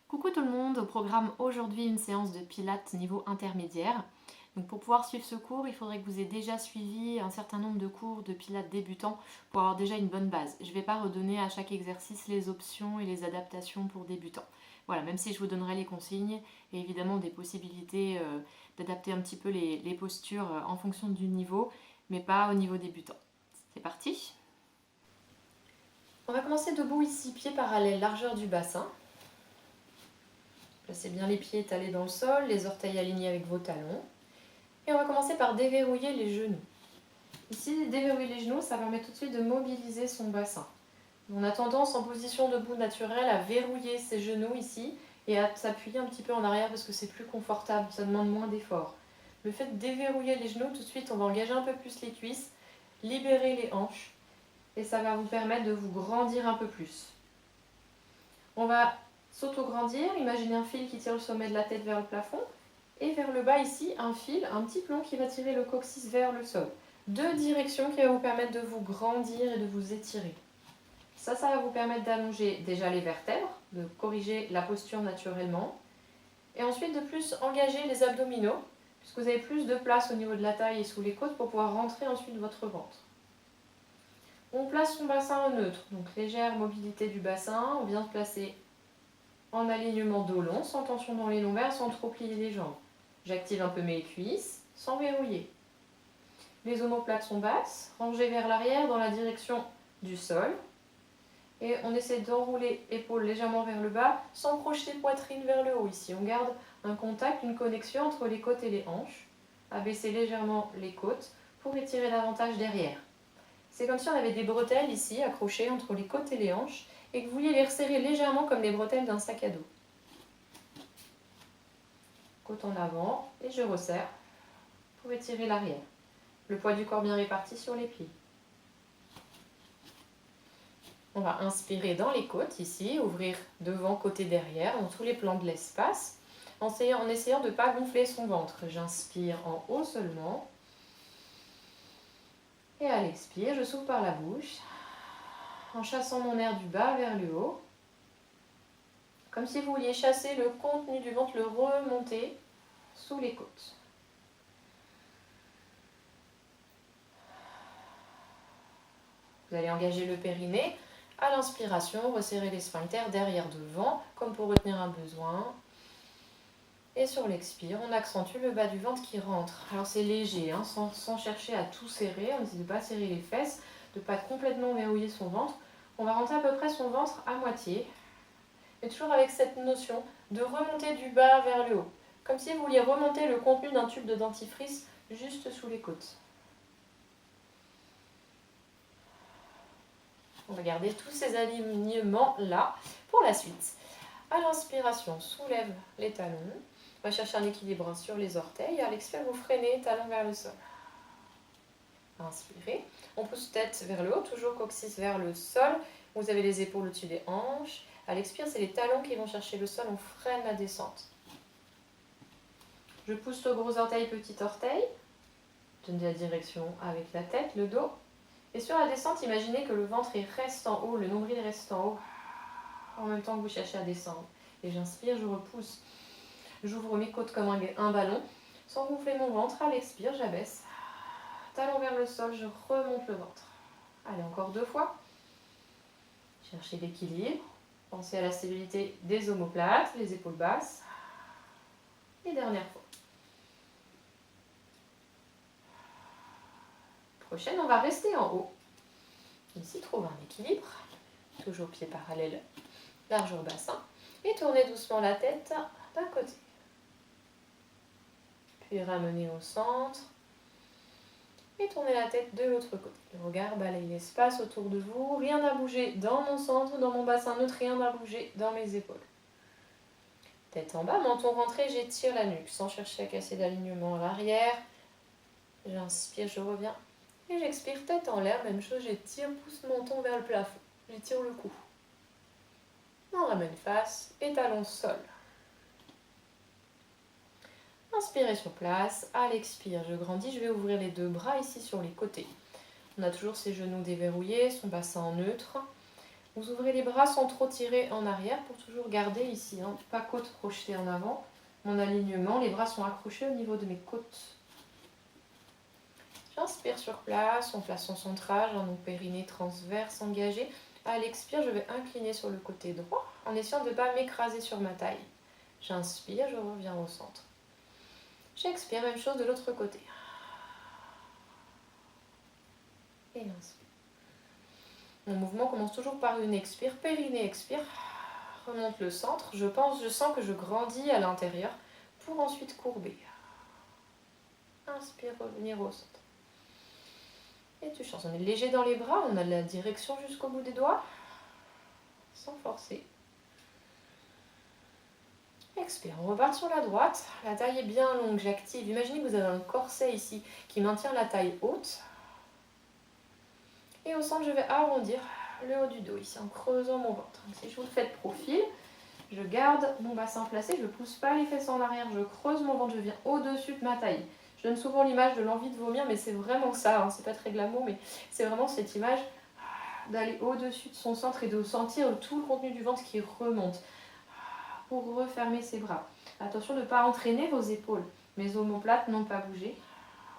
Coucou tout le monde, au programme aujourd'hui une séance de pilates niveau intermédiaire. Donc pour pouvoir suivre ce cours, il faudrait que vous ayez déjà suivi un certain nombre de cours de pilates débutants pour avoir déjà une bonne base. Je ne vais pas redonner à chaque exercice les options et les adaptations pour débutants. Voilà, même si je vous donnerai les consignes et évidemment des possibilités d'adapter un petit peu les postures en fonction du niveau, mais pas au niveau débutant. C'est parti. On va commencer debout ici, pieds parallèles, largeur du bassin. Placez bien les pieds étalés dans le sol, les orteils alignés avec vos talons. Et on va commencer par déverrouiller les genoux. Ici, déverrouiller les genoux, ça permet tout de suite de mobiliser son bassin. On a tendance en position debout naturelle à verrouiller ses genoux ici et à s'appuyer un petit peu en arrière parce que c'est plus confortable, ça demande moins d'effort. Le fait de déverrouiller les genoux, tout de suite, on va engager un peu plus les cuisses, libérer les hanches et ça va vous permettre de vous grandir un peu plus. On va s'auto-grandir, imaginez un fil qui tire le sommet de la tête vers le plafond et vers le bas ici, un fil, un petit plomb qui va tirer le coccyx vers le sol. Deux directions qui vont vous permettre de vous grandir et de vous étirer. Ça va vous permettre d'allonger déjà les vertèbres, de corriger la posture naturellement. Et ensuite de plus engager les abdominaux, puisque vous avez plus de place au niveau de la taille et sous les côtes pour pouvoir rentrer ensuite votre ventre. On place son bassin en neutre, donc légère mobilité du bassin. On vient se placer en alignement dos long, sans tension dans les lombaires, sans trop plier les jambes. J'active un peu mes cuisses, sans verrouiller. Les omoplates sont basses, rangées vers l'arrière dans la direction du sol. Et on essaie d'enrouler épaules légèrement vers le bas, sans projeter poitrine vers le haut ici. On garde un contact, une connexion entre les côtes et les hanches. Abaisser légèrement les côtes pour étirer davantage derrière. C'est comme si on avait des bretelles ici, accrochées entre les côtes et les hanches, et que vous vouliez les resserrer légèrement comme les bretelles d'un sac à dos. Côte en avant, et je resserre pour étirer l'arrière. Le poids du corps bien réparti sur les pieds. On va inspirer dans les côtes ici, ouvrir devant, côté, derrière, dans tous les plans de l'espace, en essayant de ne pas gonfler son ventre. J'inspire en haut seulement. Et à l'expire, je souffle par la bouche, en chassant mon air du bas vers le haut. Comme si vous vouliez chasser le contenu du ventre, le remonter sous les côtes. Vous allez engager le périnée. À l'inspiration, resserrer les sphincters derrière devant, comme pour retenir un besoin. Et sur l'expire, on accentue le bas du ventre qui rentre. Alors c'est léger, hein, sans chercher à tout serrer. On essaie de ne pas serrer les fesses, de ne pas complètement verrouiller son ventre. On va rentrer à peu près son ventre à moitié. Et toujours avec cette notion de remonter du bas vers le haut. Comme si vous vouliez remonter le contenu d'un tube de dentifrice juste sous les côtes. On va garder tous ces alignements-là pour la suite. À l'inspiration, soulève les talons. On va chercher un équilibre sur les orteils. À l'expire, vous freinez, talons vers le sol. Inspirez. On pousse tête vers le haut, toujours coccyx vers le sol. Vous avez les épaules au-dessus des hanches. À l'expire, c'est les talons qui vont chercher le sol. On freine la descente. Je pousse le gros orteil, petit orteil. Donnez la direction avec la tête, le dos. Et sur la descente, imaginez que le ventre reste en haut, le nombril reste en haut, en même temps que vous cherchez à descendre. Et j'inspire, je repousse. J'ouvre mes côtes comme un ballon. Sans gonfler mon ventre, à l'expire, j'abaisse. Talon vers le sol, je remonte le ventre. Allez, encore 2 fois. Cherchez l'équilibre. Pensez à la stabilité des omoplates, les épaules basses. Et dernière fois. Prochaine, on va rester en haut. Ici, trouve un équilibre. Toujours pieds parallèles, largeur bassin. Et tournez doucement la tête d'un côté. Puis ramenez au centre. Et tournez la tête de l'autre côté. Le regard balaye l'espace autour de vous. Rien n'a bougé dans mon centre, dans mon bassin neutre. Rien n'a bougé dans mes épaules. Tête en bas, menton rentré, j'étire la nuque sans chercher à casser d'alignement à l'arrière. J'inspire, je reviens. Et j'expire, tête en l'air, même chose, j'étire, pousse menton vers le plafond. J'étire le cou. On ramène face et talon sol. Inspirez sur place, à l'expire, je grandis, je vais ouvrir les 2 bras ici sur les côtés. On a toujours ses genoux déverrouillés, son bassin en neutre. Vous ouvrez les bras sans trop tirer en arrière pour toujours garder ici, hein, pas côte projetée en avant. Mon alignement, les bras sont accrochés au niveau de mes côtes. J'inspire sur place, on place son centrage, mon périnée transverse engagé. À l'expire, je vais incliner sur le côté droit en essayant de ne pas m'écraser sur ma taille. J'inspire, je reviens au centre. J'expire, même chose de l'autre côté. Et inspire. Mon mouvement commence toujours par une expire, périnée expire, remonte le centre. Je sens que je grandis à l'intérieur pour ensuite courber. Inspire, revenir au centre. Et tu changes. On est léger dans les bras, on a la direction jusqu'au bout des doigts, sans forcer. Expire, on repart sur la droite. La taille est bien longue, j'active. Imaginez que vous avez un corset ici qui maintient la taille haute. Et au centre, je vais arrondir le haut du dos ici en creusant mon ventre. Donc, si je vous le fais de profil, je garde mon bassin placé, je ne pousse pas les fesses en arrière, je creuse mon ventre, je viens au-dessus de ma taille. Je donne souvent l'image de l'envie de vomir, mais c'est vraiment ça, hein. C'est pas très glamour, mais c'est vraiment cette image d'aller au-dessus de son centre et de sentir tout le contenu du ventre qui remonte pour refermer ses bras. Attention de ne pas entraîner vos épaules. Mes omoplates n'ont pas bougé.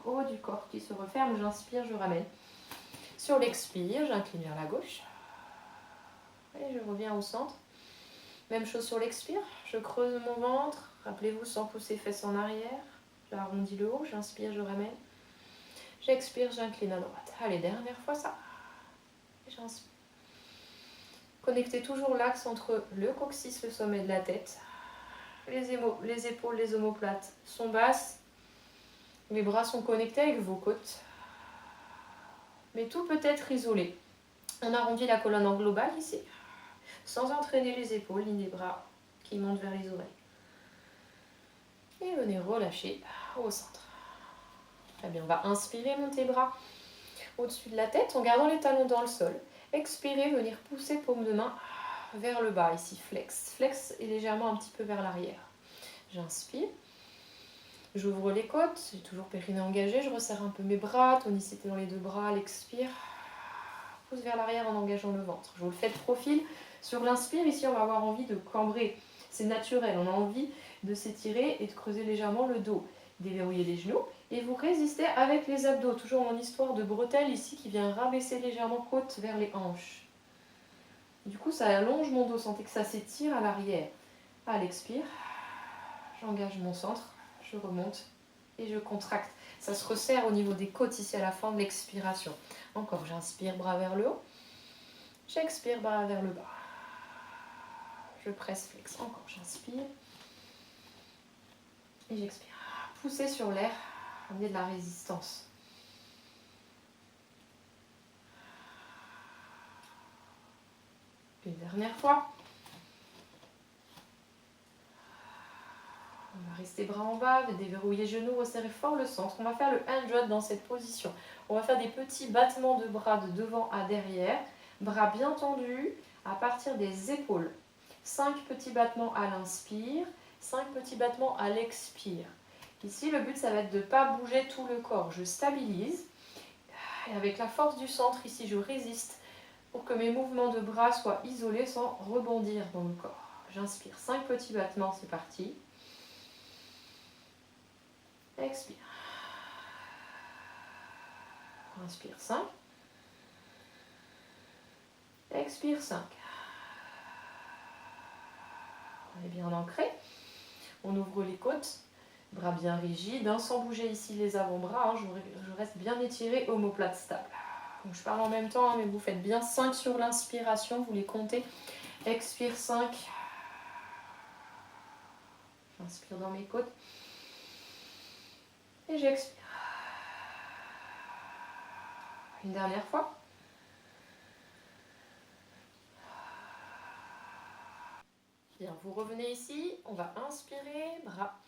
Haut du corps qui se referme, j'inspire, je ramène. Sur l'expire, j'incline vers la gauche. Et je reviens au centre. Même chose sur l'expire, je creuse mon ventre. Rappelez-vous, sans pousser fesses en arrière. J'arrondis le haut, j'inspire, je ramène. J'expire, j'incline à droite. Allez, dernière fois ça. J'inspire. Connectez toujours l'axe entre le coccyx, le sommet de la tête. Les épaules, les omoplates sont basses. Les bras sont connectés avec vos côtes. Mais tout peut être isolé. On arrondit la colonne en global ici, sans entraîner les épaules ni les bras qui montent vers les oreilles. Et venez relâcher au centre. Très bien, on va inspirer, monter les bras au-dessus de la tête en gardant les talons dans le sol. Expirez, venir pousser paume de main vers le bas, ici flex. Flex et légèrement un petit peu vers l'arrière. J'inspire. J'ouvre les côtes, j'ai toujours périnée engagé, je resserre un peu mes bras, tonicité dans les deux bras, l'expire. Pousse vers l'arrière en engageant le ventre. Je vous le fais de profil. Sur l'inspire, ici, on va avoir envie de cambrer. C'est naturel, on a envie de s'étirer et de creuser légèrement le dos. Déverrouiller les genoux et vous résistez avec les abdos. Toujours mon histoire de bretelle ici qui vient rabaisser légèrement côte vers les hanches. Du coup, ça allonge mon dos. Sentez que ça s'étire à l'arrière. À l'expire, j'engage mon centre, je remonte et je contracte. Ça se resserre au niveau des côtes ici à la fin de l'expiration. Encore, j'inspire, bras vers le haut. J'expire, bras vers le bas. Je presse, flex. Encore, j'inspire. Et j'expire. Poussez sur l'air, amenez de la résistance. Une dernière fois. On va rester bras en bas, déverrouiller genoux, resserrer fort le centre. On va faire le hand dans cette position. On va faire des petits battements de bras de devant à derrière. Bras bien tendus à partir des épaules. 5 petits battements à l'inspire, 5 petits battements à l'expire. Ici, le but, ça va être de ne pas bouger tout le corps. Je stabilise. Et avec la force du centre, ici, je résiste pour que mes mouvements de bras soient isolés sans rebondir dans le corps. J'inspire. 5 petits battements, c'est parti. Expire. Inspire 5. Expire 5. On est bien ancré. On ouvre les côtes. Bras bien rigides, hein, sans bouger ici les avant-bras. Hein, je reste bien étiré, omoplate stable. Donc, je parle en même temps, hein, mais vous faites bien 5 sur l'inspiration. Vous les comptez. Expire 5. J'inspire dans mes côtes. Et j'expire. Une dernière fois. Bien, vous revenez ici. On va inspirer, bras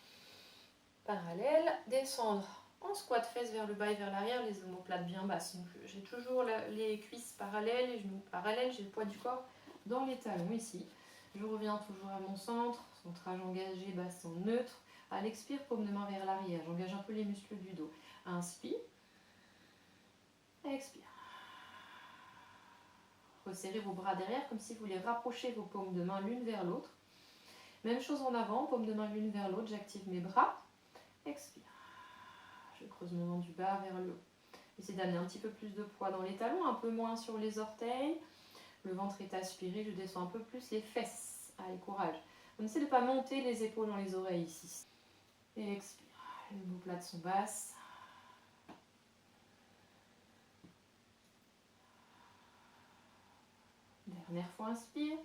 parallèles, descendre en squat, fesses vers le bas et vers l'arrière, les omoplates bien basses. Donc, j'ai toujours les cuisses parallèles, les genoux parallèles, j'ai le poids du corps dans les talons ici. Je reviens toujours à mon centre, centrage engagé, bassin neutre. À l'expire, paume de main vers l'arrière. J'engage un peu les muscles du dos. Inspire. Expire. Resserrez vos bras derrière comme si vous voulez rapprocher vos paumes de main l'une vers l'autre. Même chose en avant, paumes de main l'une vers l'autre, j'active mes bras. Expire. Je creuse mon vent du bas vers le haut. Essayez d'amener un petit peu plus de poids dans les talons, un peu moins sur les orteils. Le ventre est aspiré, je descends un peu plus les fesses. Allez, courage. On essaie de ne pas monter les épaules dans les oreilles ici. Et expire. Les omoplates sont basses. Dernière fois, inspire.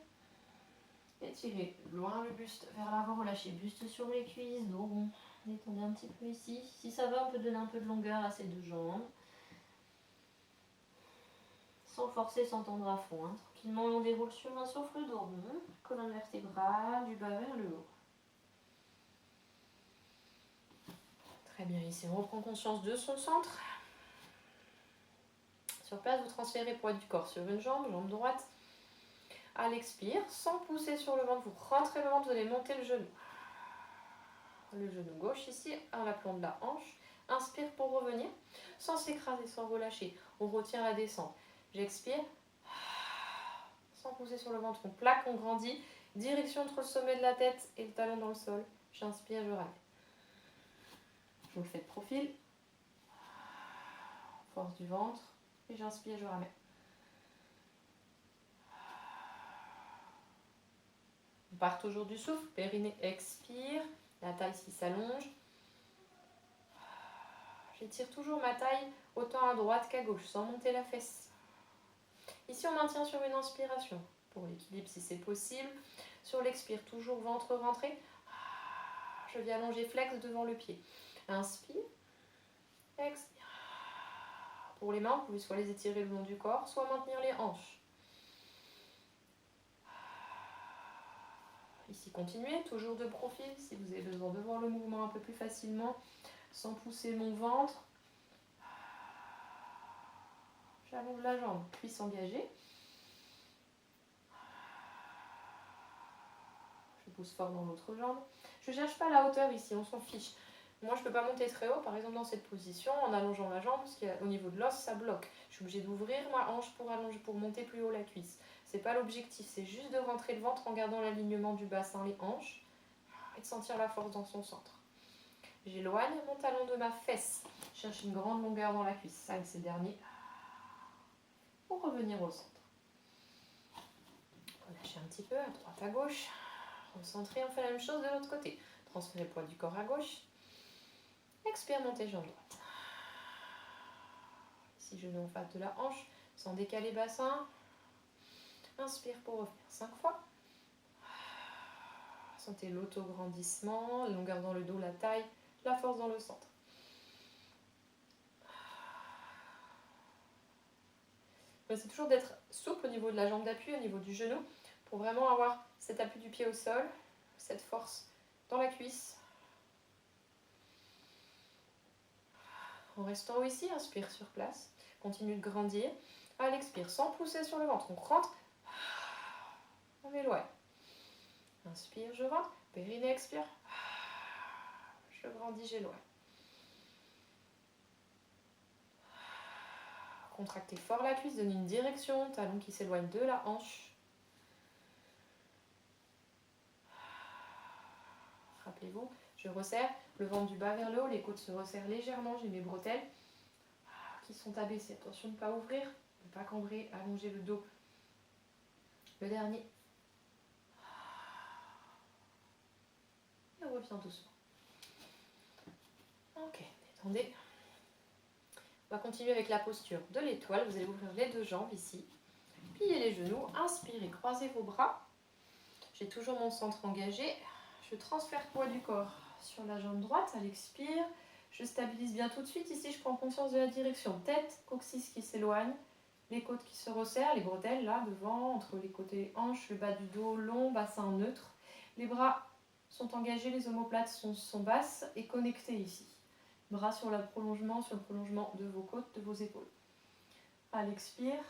Étirez loin le buste vers l'avant, relâchez buste sur les cuisses, dos rond. Détendez un petit peu ici. Si ça va, on peut donner un peu de longueur à ces deux jambes. Sans forcer, sans tendre à fond. Hein. Tranquillement, on déroule sur un souffle dos rond. Colonne vertébrale, du bas vers le haut. Très bien, ici on reprend conscience de son centre. Sur place, vous transférez le poids du corps sur une jambe, jambe droite. À l'expire, sans pousser sur le ventre, vous rentrez le ventre, vous allez monter le genou. Le genou gauche ici, à l'aplomb de la hanche. Inspire pour revenir, sans s'écraser, sans relâcher. On retient la descente. J'expire, sans pousser sur le ventre, on plaque, on grandit. Direction entre le sommet de la tête et le talon dans le sol. J'inspire, je ramène. Je vous le fais de profil. Force du ventre. Et j'inspire, je ramène. On part toujours du souffle. Périnée, expire. La taille qui s'allonge. J'étire toujours ma taille autant à droite qu'à gauche, sans monter la fesse. Ici, on maintient sur une inspiration. Pour l'équilibre, si c'est possible. Sur l'expire, toujours ventre rentré. Je viens allonger flex devant le pied. Inspire. Expire. Pour les mains, vous pouvez soit les étirer le long du corps, soit maintenir les hanches. Ici, continuez, toujours de profil, si vous avez besoin de voir le mouvement un peu plus facilement, sans pousser mon ventre. J'allonge la jambe, cuisse engagée. Je pousse fort dans l'autre jambe. Je ne cherche pas la hauteur ici, on s'en fiche. Moi, je ne peux pas monter très haut, par exemple dans cette position, en allongeant la jambe, parce qu'au niveau de l'os, ça bloque. Je suis obligée d'ouvrir ma hanche pour monter plus haut la cuisse. Ce n'est pas l'objectif, c'est juste de rentrer le ventre en gardant l'alignement du bassin, les hanches, et de sentir la force dans son centre. J'éloigne mon talon de ma fesse. Je cherche une grande longueur dans la cuisse. 5, c'est le dernier. Pour revenir au centre. Relâchez un petit peu, à droite, à gauche. Recentrer, on fait la même chose de l'autre côté. Transférez le poids du corps à gauche. Expire, montez jambe droite. Ici, genou en face de la hanche, sans décaler bassin. Inspire pour revenir 5 fois. Sentez l'autograndissement, la longueur dans le dos, la taille, la force dans le centre. C'est toujours d'être souple au niveau de la jambe d'appui, au niveau du genou, pour vraiment avoir cet appui du pied au sol, cette force dans la cuisse. En restant ici, inspire sur place, continue de grandir. À l'expire, sans pousser sur le ventre, on rentre, on éloigne. Inspire, je rentre, périnée, expire, je grandis, j'éloigne. Contractez fort la cuisse, donnez une direction, talon qui s'éloigne de la hanche. Rappelez-vous, je resserre le ventre du bas vers le haut, les côtes se resserrent légèrement, j'ai mes bretelles qui sont abaissées. Attention de ne pas ouvrir, de ne pas cambrer, allonger le dos. Le dernier. Et on revient doucement. Ok, détendez. On va continuer avec la posture de l'étoile. Vous allez ouvrir les deux jambes ici. Pliez les genoux, inspirez, croisez vos bras. J'ai toujours mon centre engagé. Je transfère le poids du corps sur la jambe droite à l'expire. Je stabilise bien tout de suite. Ici, je prends conscience de la direction. Tête, coccyx qui s'éloigne, les côtes qui se resserrent, les bretelles là devant, entre les côtés hanches, le bas du dos long, bassin neutre. Les bras sont engagés, les omoplates sont basses et connectées ici. Bras sur le prolongement de vos côtes, de vos épaules. À l'expire,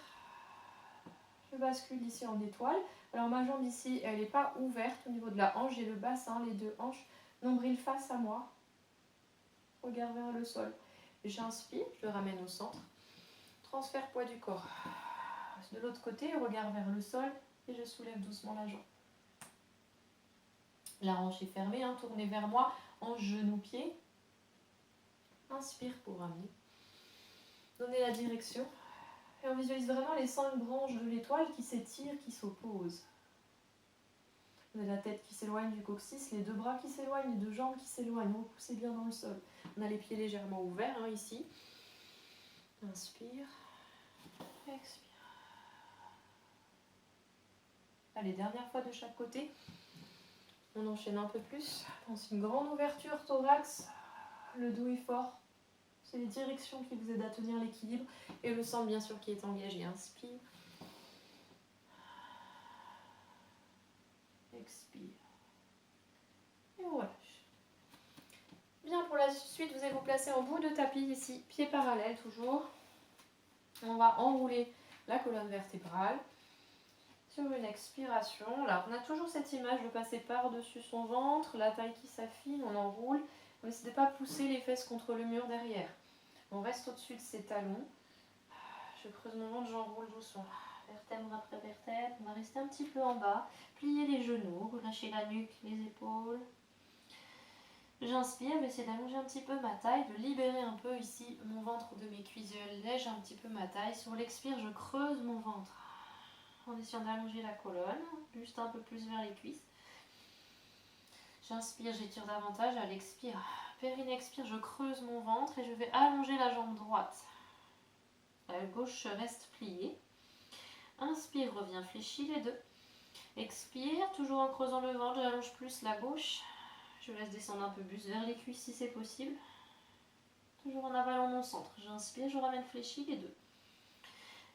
je bascule ici en étoile. Alors ma jambe ici, elle n'est pas ouverte au niveau de la hanche. J'ai le bassin, les deux hanches, nombril face à moi. Regard vers le sol. J'inspire, je ramène au centre. Transfert poids du corps. De l'autre côté, regard vers le sol et je soulève doucement la jambe. La hanche est fermée, hein, tournez vers moi en genou-pied. Inspire pour ramener. Donnez la direction. Et on visualise vraiment les 5 branches de l'étoile qui s'étirent, qui s'opposent. On a la tête qui s'éloigne du coccyx, les 2 bras qui s'éloignent, les 2 jambes qui s'éloignent. Repoussez bien dans le sol. On a les pieds légèrement ouverts, hein, ici. Inspire. Expire. Allez, dernière fois de chaque côté. On enchaîne un peu plus. Pense une grande ouverture thorax. Le dos est fort. C'est les directions qui vous aident à tenir l'équilibre. Et le sang, bien sûr, qui est engagé. Inspire. Expire. Et on relâche. Bien, pour la suite, vous allez vous placer en bout de tapis ici. Pieds parallèles toujours. On va enrouler la colonne vertébrale. Sur une expiration, là, on a toujours cette image de passer par-dessus son ventre, la taille qui s'affine, on enroule. On n'essaie pas de pousser les fesses contre le mur derrière. On reste au-dessus de ses talons. Je creuse mon ventre, j'enroule doucement. Vertèbre après vertèbre, on va rester un petit peu en bas. Plier les genoux, relâcher la nuque, les épaules. J'inspire, je vais essayer d'allonger un petit peu ma taille, de libérer un peu ici mon ventre de mes cuisses. Je lège un petit peu ma taille. Sur l'expire, je creuse mon ventre. En essayant d'allonger la colonne, juste un peu plus vers les cuisses. J'inspire, j'étire davantage, à l'expire. Périnée expire, je creuse mon ventre et je vais allonger la jambe droite. La gauche reste pliée. Inspire, reviens fléchir les 2. Expire, toujours en creusant le ventre, j'allonge plus la gauche. Je laisse descendre un peu plus vers les cuisses si c'est possible. Toujours en avalant mon centre. J'inspire, je ramène fléchi les 2.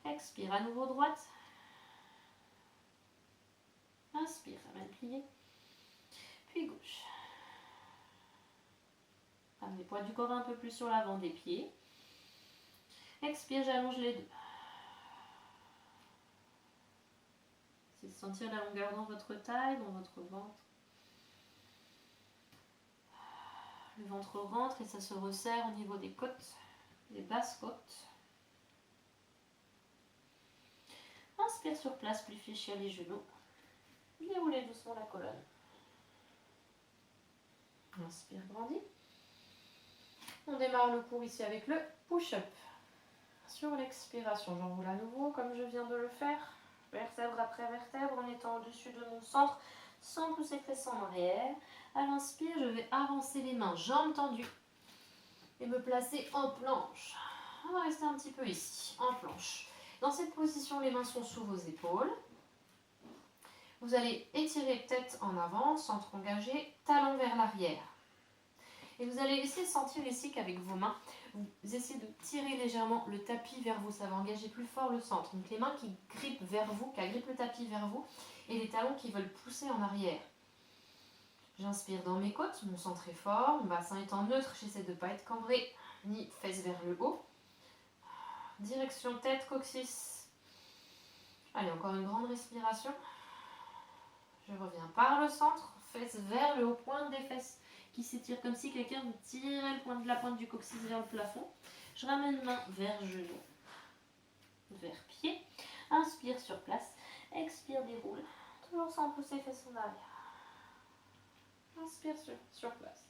Expire, à nouveau droite. Inspire, ramène plié. Puis gauche. Ramenez le poids du corps un peu plus sur l'avant des pieds. Expire, j'allonge les 2. C'est de sentir la longueur dans votre taille, dans votre ventre. Le ventre rentre et ça se resserre au niveau des côtes, des basses côtes. Inspire sur place, plus fléchir les genoux. Déroulez doucement la colonne. Inspire, grandis. On démarre le cours ici avec le push-up. Sur l'expiration, j'enroule à nouveau comme je viens de le faire. Vertèbre après vertèbre en étant au-dessus de mon centre sans pousser les fesses en arrière. À l'inspire, je vais avancer les mains, jambes tendues et me placer en planche. On va rester un petit peu ici, en planche. Dans cette position, les mains sont sous vos épaules. Vous allez étirer tête en avant, centre engagé, talon vers l'arrière. Et vous allez essayer de sentir ici qu'avec vos mains, vous essayez de tirer légèrement le tapis vers vous. Ça va engager plus fort le centre. Donc les mains qui grippent vers vous, qui agrippent le tapis vers vous, et les talons qui veulent pousser en arrière. J'inspire dans mes côtes, mon centre est fort, mon bassin étant neutre, j'essaie de ne pas être cambré, ni fesses vers le haut. Direction tête, coccyx. Allez, encore une grande respiration. Je reviens par le centre, fesses vers le haut, pointe des fesses qui s'étire comme si quelqu'un vous tirait la pointe du coccyx vers le plafond. Je ramène main vers genou, vers pied. Inspire sur place, expire, déroule. Toujours sans pousser fesses en arrière. Inspire sur place.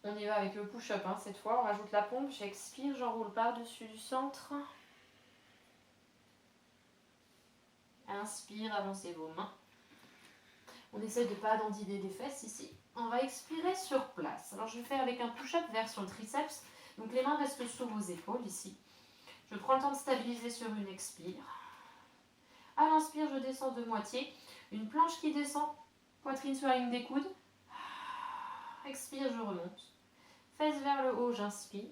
On y va avec le push-up hein, cette fois. On rajoute la pompe. J'expire, j'enroule par-dessus du centre. Inspire, avancez vos mains. On essaie de ne pas dandiner des fesses ici. On va expirer sur place. Alors je vais faire avec un push-up vers sur le triceps. Donc les mains restent sous vos épaules ici. Je prends le temps de stabiliser sur une expire. À l'inspire, je descends de moitié. Une planche qui descend. Poitrine sur la ligne des coudes. Expire, je remonte. Fesses vers le haut, j'inspire.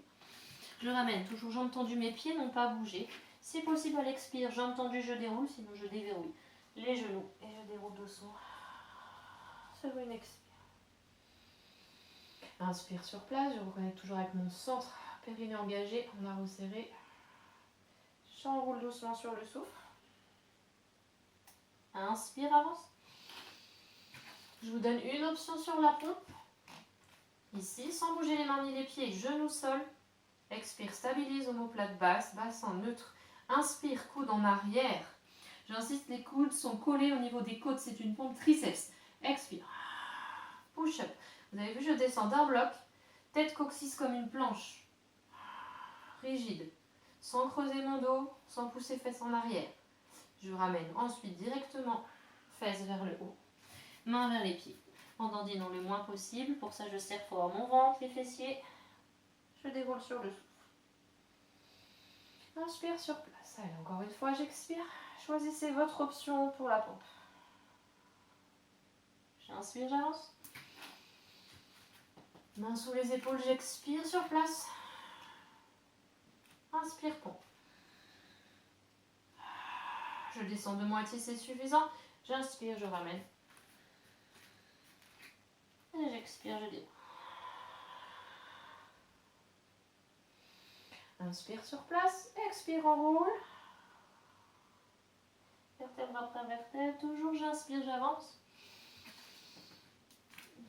Je ramène, toujours jambes tendues, mes pieds n'ont pas bougé. Si possible, à l'expire, jambes tendues, je déroule, sinon je déverrouille les genoux et je déroule doucement. Sur une expire. Inspire sur place, je reconnecte toujours avec mon centre, périnée engagé, on a resserré. J'enroule doucement sur le souffle. Inspire, avance. Je vous donne une option sur la pompe. Ici, sans bouger les mains ni les pieds, genoux sol. Expire, stabilise, omoplate basse, bassin neutre. Inspire, coude en arrière. J'insiste, les coudes sont collés au niveau des côtes, c'est une pompe triceps. Expire. Push-up. Vous avez vu, je descends d'un bloc. Tête coccyx comme une planche. Rigide. Sans creuser mon dos, sans pousser fesses en arrière. Je ramène ensuite directement fesses vers le haut. Mains vers les pieds. En dandinant le moins possible. Pour ça, je serre fort mon ventre, les fessiers. Je déroule sur le souffle. Inspire sur place. Allez, encore une fois, j'expire. Choisissez votre option pour la pompe. J'inspire, j'avance. Mains sous les épaules, j'expire sur place. Inspire, pompe. Je descends de moitié, c'est suffisant. J'inspire, je ramène. Et j'expire, je déroule. Inspire sur place, expire, on roule. Vertèbre après vertèbre, toujours j'inspire, j'avance.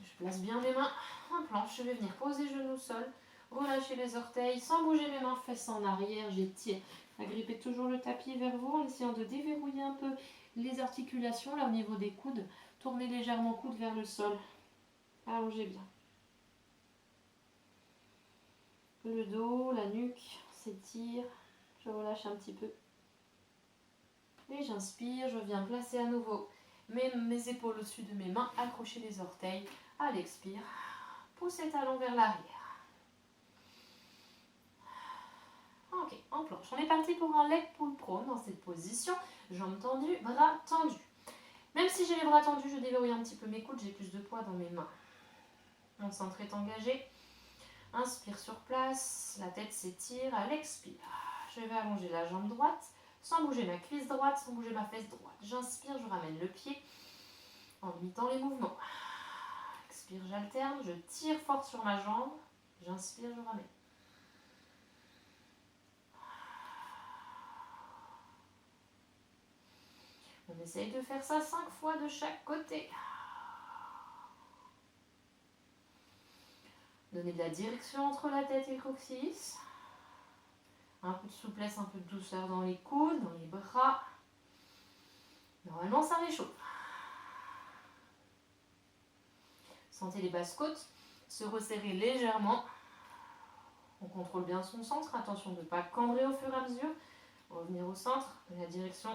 Je place bien mes mains en planche, je vais venir poser genoux au sol, relâcher les orteils sans bouger mes mains, fesses en arrière, j'étire. Agrippez toujours le tapis vers vous en essayant de déverrouiller un peu les articulations là au niveau des coudes. Tournez légèrement coude vers le sol. Allongez bien. Le dos, la nuque s'étire. Je relâche un petit peu. Et j'inspire, je viens placer à nouveau mes épaules au-dessus de mes mains, accrocher les orteils. À l'expire, poussez talons vers l'arrière. Ok, en planche. On est parti pour un leg pull prone dans cette position. Jambes tendues, bras tendus. Même si j'ai les bras tendus, je déverrouille un petit peu mes coudes, j'ai plus de poids dans mes mains. Mon centre est engagé. Inspire sur place, la tête s'étire. À l'expire, je vais allonger la jambe droite, sans bouger ma cuisse droite, sans bouger ma fesse droite. J'inspire, je ramène le pied en limitant les mouvements. Expire, j'alterne, je tire fort sur ma jambe. J'inspire, je ramène. On essaye de faire ça 5 fois de chaque côté. Donnez de la direction entre la tête et le coccyx. Un peu de souplesse, un peu de douceur dans les coudes, dans les bras. Normalement, ça réchauffe. Sentez les basses côtes se resserrer légèrement. On contrôle bien son centre. Attention de ne pas cambrer au fur et à mesure. Revenir au centre, de la direction.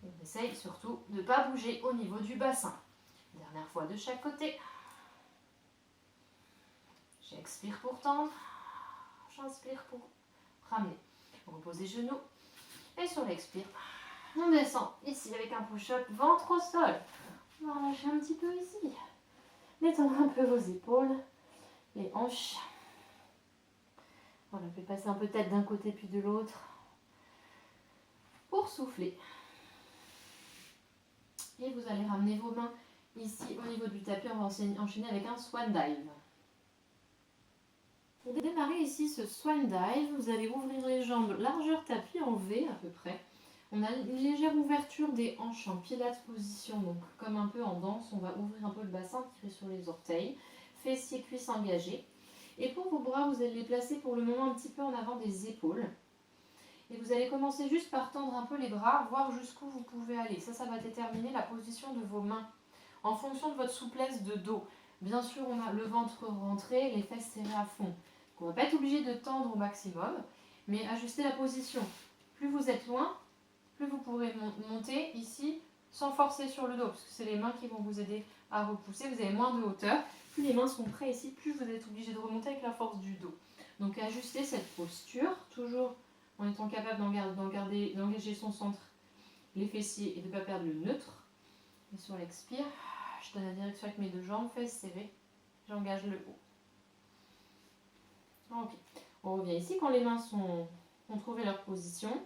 Et on essaye surtout de ne pas bouger au niveau du bassin. Dernière fois de chaque côté. J'expire pour tendre. J'inspire pour ramener. Repose les genoux. Et sur l'expire, on descend ici avec un push-up ventre au sol. On va relâcher un petit peu ici. Détendre un peu vos épaules, les hanches. Voilà, on peut passer un peu tête d'un côté puis de l'autre. Pour souffler. Et vous allez ramener vos mains ici au niveau du tapis. On va enchaîner avec un swan dive. Pour démarrer ici ce swan dive, vous allez ouvrir les jambes largeur tapis en V à peu près. On a une légère ouverture des hanches en pilates position, donc comme un peu en danse, on va ouvrir un peu le bassin, tirer sur les orteils, fessiers, cuisses engagés. Et pour vos bras, vous allez les placer pour le moment un petit peu en avant des épaules. Et vous allez commencer juste par tendre un peu les bras, voir jusqu'où vous pouvez aller. Ça va déterminer la position de vos mains en fonction de votre souplesse de dos. Bien sûr, on a le ventre rentré, les fesses serrées à fond. Donc, on ne va pas être obligé de tendre au maximum, mais ajuster la position. Plus vous êtes loin, plus vous pourrez monter ici sans forcer sur le dos, parce que c'est les mains qui vont vous aider à repousser. Vous avez moins de hauteur. Plus les mains sont près ici, plus vous êtes obligé de remonter avec la force du dos. Donc ajustez cette posture, toujours en étant capable d'engager son centre, les fessiers et de ne pas perdre le neutre. Et sur l'expire, je donne la direction avec mes deux jambes, fesses serrées, j'engage le haut. Ok, on revient ici quand les mains ont trouvé leur position.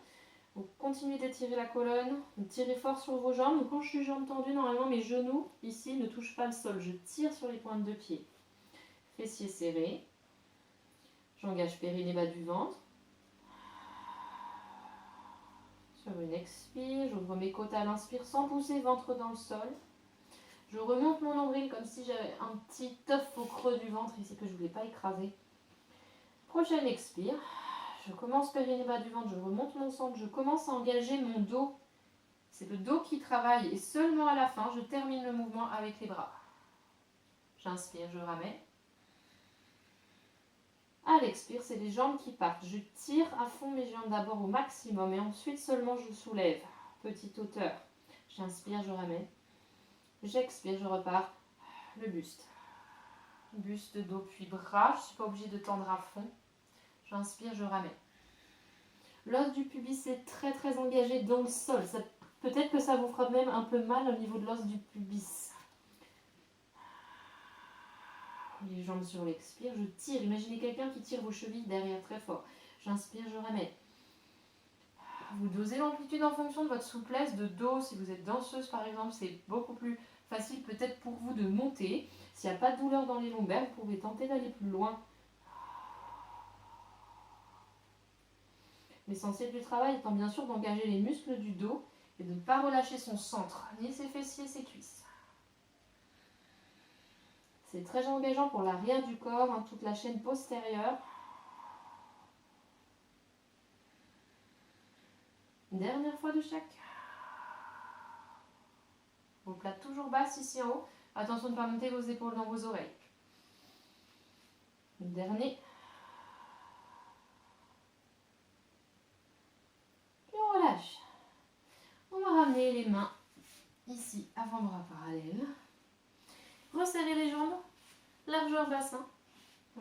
Vous continuez d'étirer la colonne, vous tirez fort sur vos jambes. Donc quand je suis jambes tendues, normalement mes genoux ici ne touchent pas le sol. Je tire sur les pointes de pied. Fessiers serrés. J'engage périnée bas du ventre. Sur une expire, j'ouvre mes côtes à l'inspire sans pousser, ventre dans le sol. Je remonte mon nombril comme si j'avais un petit œuf au creux du ventre ici que je ne voulais pas écraser. Prochaine expire. je commence périnée bas du ventre, je remonte mon centre, je commence à engager mon dos. C'est le dos qui travaille et seulement à la fin, je termine le mouvement avec les bras. J'inspire, je ramène. À l'expire, c'est les jambes qui partent. Je tire à fond mes jambes d'abord au maximum et ensuite seulement je soulève. Petite hauteur. J'inspire, je ramène. J'expire, je repars. Le buste. Buste, dos, puis bras. Je ne suis pas obligée de tendre à fond. J'inspire, je ramène. L'os du pubis est très très engagé dans le sol. Peut-être que ça vous fera même un peu mal au niveau de l'os du pubis. Les jambes sur l'expire, je tire. Imaginez quelqu'un qui tire vos chevilles derrière très fort. J'inspire, je ramène. Vous dosez l'amplitude en fonction de votre souplesse de dos. Si vous êtes danseuse par exemple, c'est beaucoup plus facile peut-être pour vous de monter. S'il n'y a pas de douleur dans les lombaires, vous pouvez tenter d'aller plus loin. L'essentiel du travail étant bien sûr d'engager les muscles du dos et de ne pas relâcher son centre, ni ses fessiers, ses cuisses. C'est très engageant pour l'arrière du corps, toute la chaîne postérieure. Dernière fois de chaque. Vos plates toujours basses ici en haut. Attention de ne pas monter vos épaules dans vos oreilles. Le dernier. Puis on relâche. On va ramener les mains ici, avant-bras parallèles. Resserrer les jambes, largeur bassin.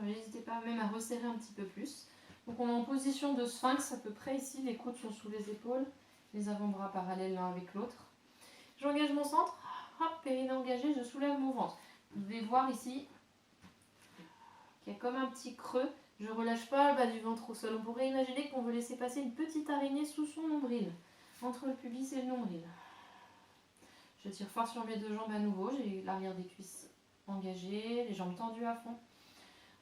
N'hésitez pas même à resserrer un petit peu plus. Donc on est en position de sphinx à peu près ici. Les coudes sont sous les épaules, les avant-bras parallèles l'un avec l'autre. J'engage mon centre. Hop, périnée engagé, je soulève mon ventre. Vous devez voir ici qu'il y a comme un petit creux. Je ne relâche pas le bas du ventre au sol. On pourrait imaginer qu'on veut laisser passer une petite araignée sous son nombril, entre le pubis et le nombril. Je tire fort sur mes deux jambes à nouveau. J'ai l'arrière des cuisses engagées, les jambes tendues à fond.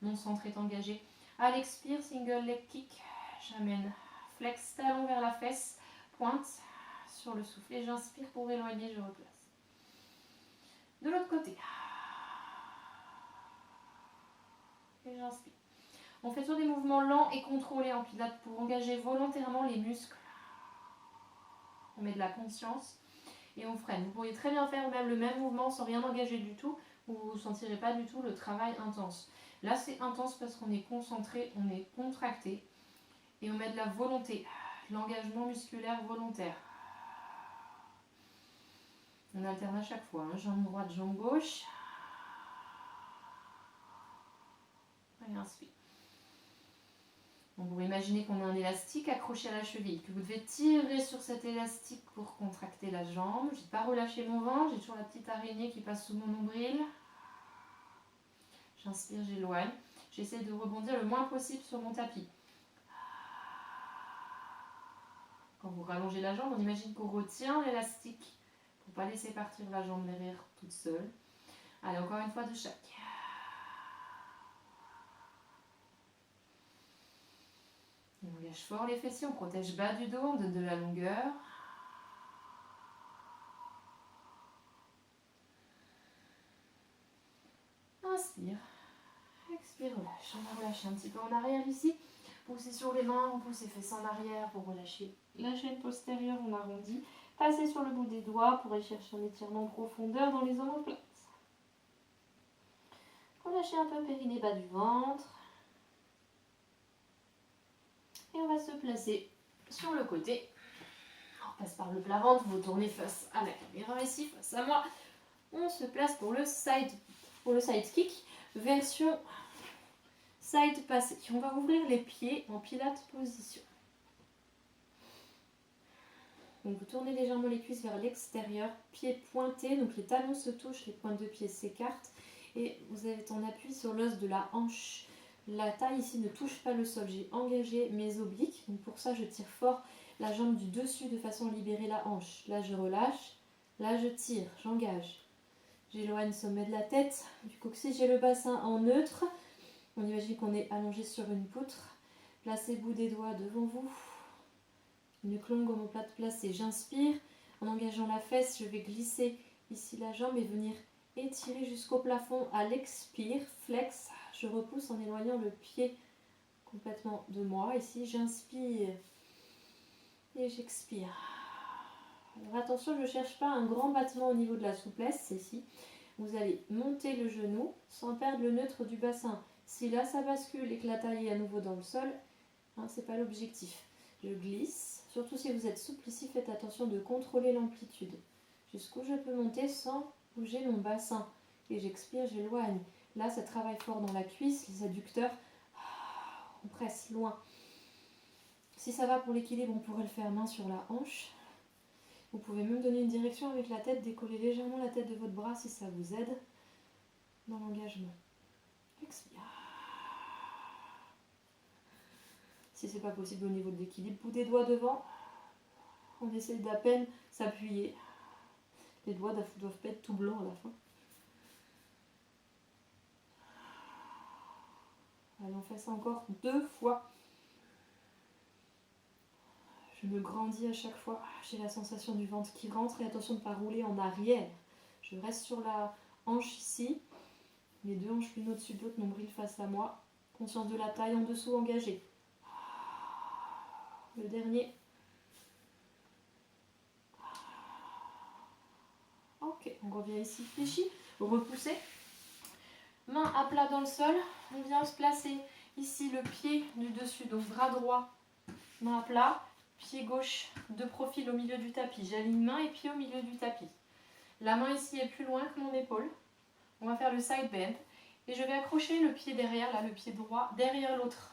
Mon centre est engagé. À l'expire, single leg kick. J'amène flex, talon vers la fesse, pointe sur le souffle. Et j'inspire pour éloigner, je replace. De l'autre côté. Et j'inspire. On fait toujours des mouvements lents et contrôlés en pilates pour engager volontairement les muscles. On met de la conscience et on freine. Vous pourriez très bien faire même le même mouvement sans rien engager du tout, où vous ne sentirez pas du tout le travail intense. Là, c'est intense parce qu'on est concentré, on est contracté et on met de la volonté, l'engagement musculaire volontaire. On alterne à chaque fois, hein. Jambe droite, jambe gauche. Et inspire. Donc vous imaginez qu'on a un élastique accroché à la cheville, que vous devez tirer sur cet élastique pour contracter la jambe. Je n'ai pas relâché mon ventre, j'ai toujours la petite araignée qui passe sous mon nombril. J'inspire, j'éloigne. J'essaie de rebondir le moins possible sur mon tapis. Quand vous rallongez la jambe, on imagine qu'on retient l'élastique pour ne pas laisser partir la jambe derrière toute seule. Allez, encore une fois de chaque. On engage fort les fessiers, on protège bas du dos, on donne de la longueur. Inspire, expire, relâche. On va relâcher un petit peu en arrière ici. Poussez sur les mains, on pousse les fesses en arrière pour relâcher la chaîne postérieure, on arrondit. Passez sur le bout des doigts pour aller chercher un étirement en profondeur dans les omoplates. Relâchez un peu périnée bas du ventre. Et on va se placer sur le côté. On passe par le plat ventre, vous tournez face à la caméra ici, face à moi. On se place pour le side kick, version side passé. On va ouvrir les pieds en pilates position. Donc vous tournez légèrement les cuisses vers l'extérieur, pieds pointés, donc les talons se touchent, les pointes de pied s'écartent et vous êtes en appui sur l'os de la hanche. La taille ici ne touche pas le sol, j'ai engagé mes obliques, donc pour ça je tire fort la jambe du dessus de façon à libérer la hanche. Là je relâche, là je tire, j'engage. J'éloigne le sommet de la tête, du coccyx, j'ai le bassin en neutre. On imagine qu'on est allongé sur une poutre. Placez le bout des doigts devant vous. Nuque longue, omoplate placée. J'inspire. En engageant la fesse, je vais glisser ici la jambe et venir étirer jusqu'au plafond. À l'expire, flex. Je repousse en éloignant le pied complètement de moi. Ici, j'inspire et j'expire. Alors attention, je ne cherche pas un grand battement au niveau de la souplesse, c'est ici. Vous allez monter le genou sans perdre le neutre du bassin. Si là ça bascule et que la taille est à nouveau dans le sol, hein, ce n'est pas l'objectif. Je glisse, surtout si vous êtes souple ici, faites attention de contrôler l'amplitude. Jusqu'où je peux monter sans bouger mon bassin. Et j'expire, j'éloigne. Là, ça travaille fort dans la cuisse, les adducteurs. On presse loin. Si ça va pour l'équilibre, on pourrait le faire main sur la hanche. Vous pouvez même donner une direction avec la tête, décoller légèrement la tête de votre bras si ça vous aide dans l'engagement. Expire. Si c'est pas possible au niveau de l'équilibre, bout des doigts devant. On essaie d'à peine s'appuyer. Les doigts ne doivent pas être tout blancs à la fin. Allez, on fait ça encore 2 fois. Je me grandis à chaque fois. J'ai la sensation du ventre qui rentre et attention de ne pas rouler en arrière. Je reste sur la hanche ici. Les 2 hanches l'une au-dessus de l'autre, nombril face à moi. Conscience de la taille en dessous, engagée. Le dernier. Ok, on revient ici, fléchi. Repoussez. Main à plat dans le sol. On vient se placer ici le pied du dessus, donc bras droit, main à plat. Pied gauche de profil au milieu du tapis. J'aligne main et pied au milieu du tapis. La main ici est plus loin que mon épaule. On va faire le side bend. Et je vais accrocher le pied derrière, là, le pied droit, derrière l'autre.